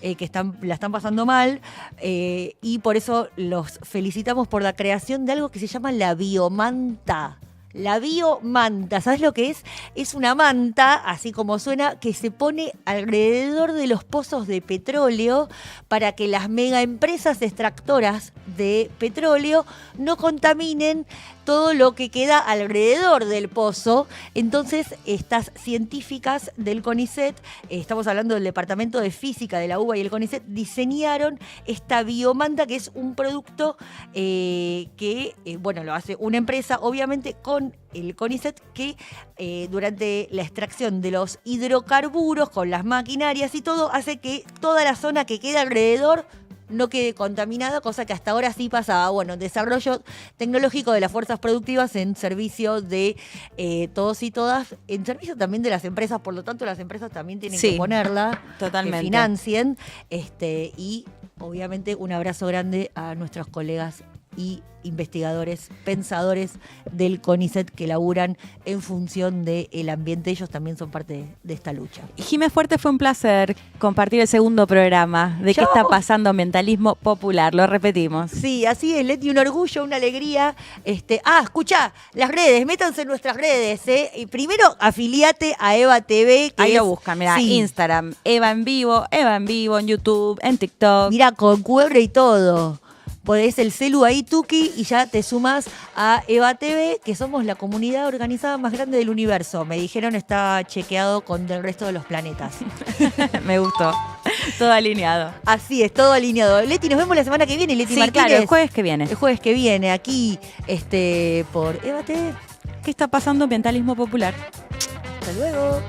Que la están pasando mal, y por eso los felicitamos por la creación de algo que se llama la biomanta. La biomanta, ¿sabes lo que es? Es una manta, así como suena, que se pone alrededor de los pozos de petróleo para que las megaempresas extractoras de petróleo no contaminen todo lo que queda alrededor del pozo. Entonces, estas científicas del CONICET, estamos hablando del Departamento de Física de la UBA y el CONICET, diseñaron esta biomanta, que es un producto que lo hace una empresa, obviamente, con el CONICET, que durante la extracción de los hidrocarburos, con las maquinarias y todo, hace que toda la zona que queda alrededor no quede contaminada, cosa que hasta ahora sí pasaba. Bueno, desarrollo tecnológico de las fuerzas productivas en servicio de todos y todas, en servicio también de las empresas, por lo tanto las empresas también tienen Sí, que ponerla, totalmente. que financien, y obviamente un abrazo grande a nuestros colegas y investigadores, pensadores del CONICET que laburan en función del ambiente. Ellos también son parte de esta lucha. Jimé Fuerte, fue un placer compartir el segundo programa de qué Ya está vamos. pasando ambientalismo popular. Lo repetimos. Sí, así es, Leti, un orgullo, una alegría. Escuchá, las redes, métanse en nuestras redes. Y primero, afiliate a Eva TV. Ahí lo buscan, mira, sí, Instagram, Eva en vivo en YouTube, en TikTok. Mirá, con QR y todo. podés el celu ahí, tuki, y ya te sumas a Eva TV, que somos la comunidad organizada más grande del universo. Me dijeron está chequeado con el resto de los planetas. Me gustó. Todo alineado. Así es, todo alineado. Leti, nos vemos la semana que viene, Leti Sí, Martínez. claro, el jueves que viene. El jueves que viene, aquí, por Eva TV. ¿Qué está pasando? Ambientalismo popular. Hasta luego.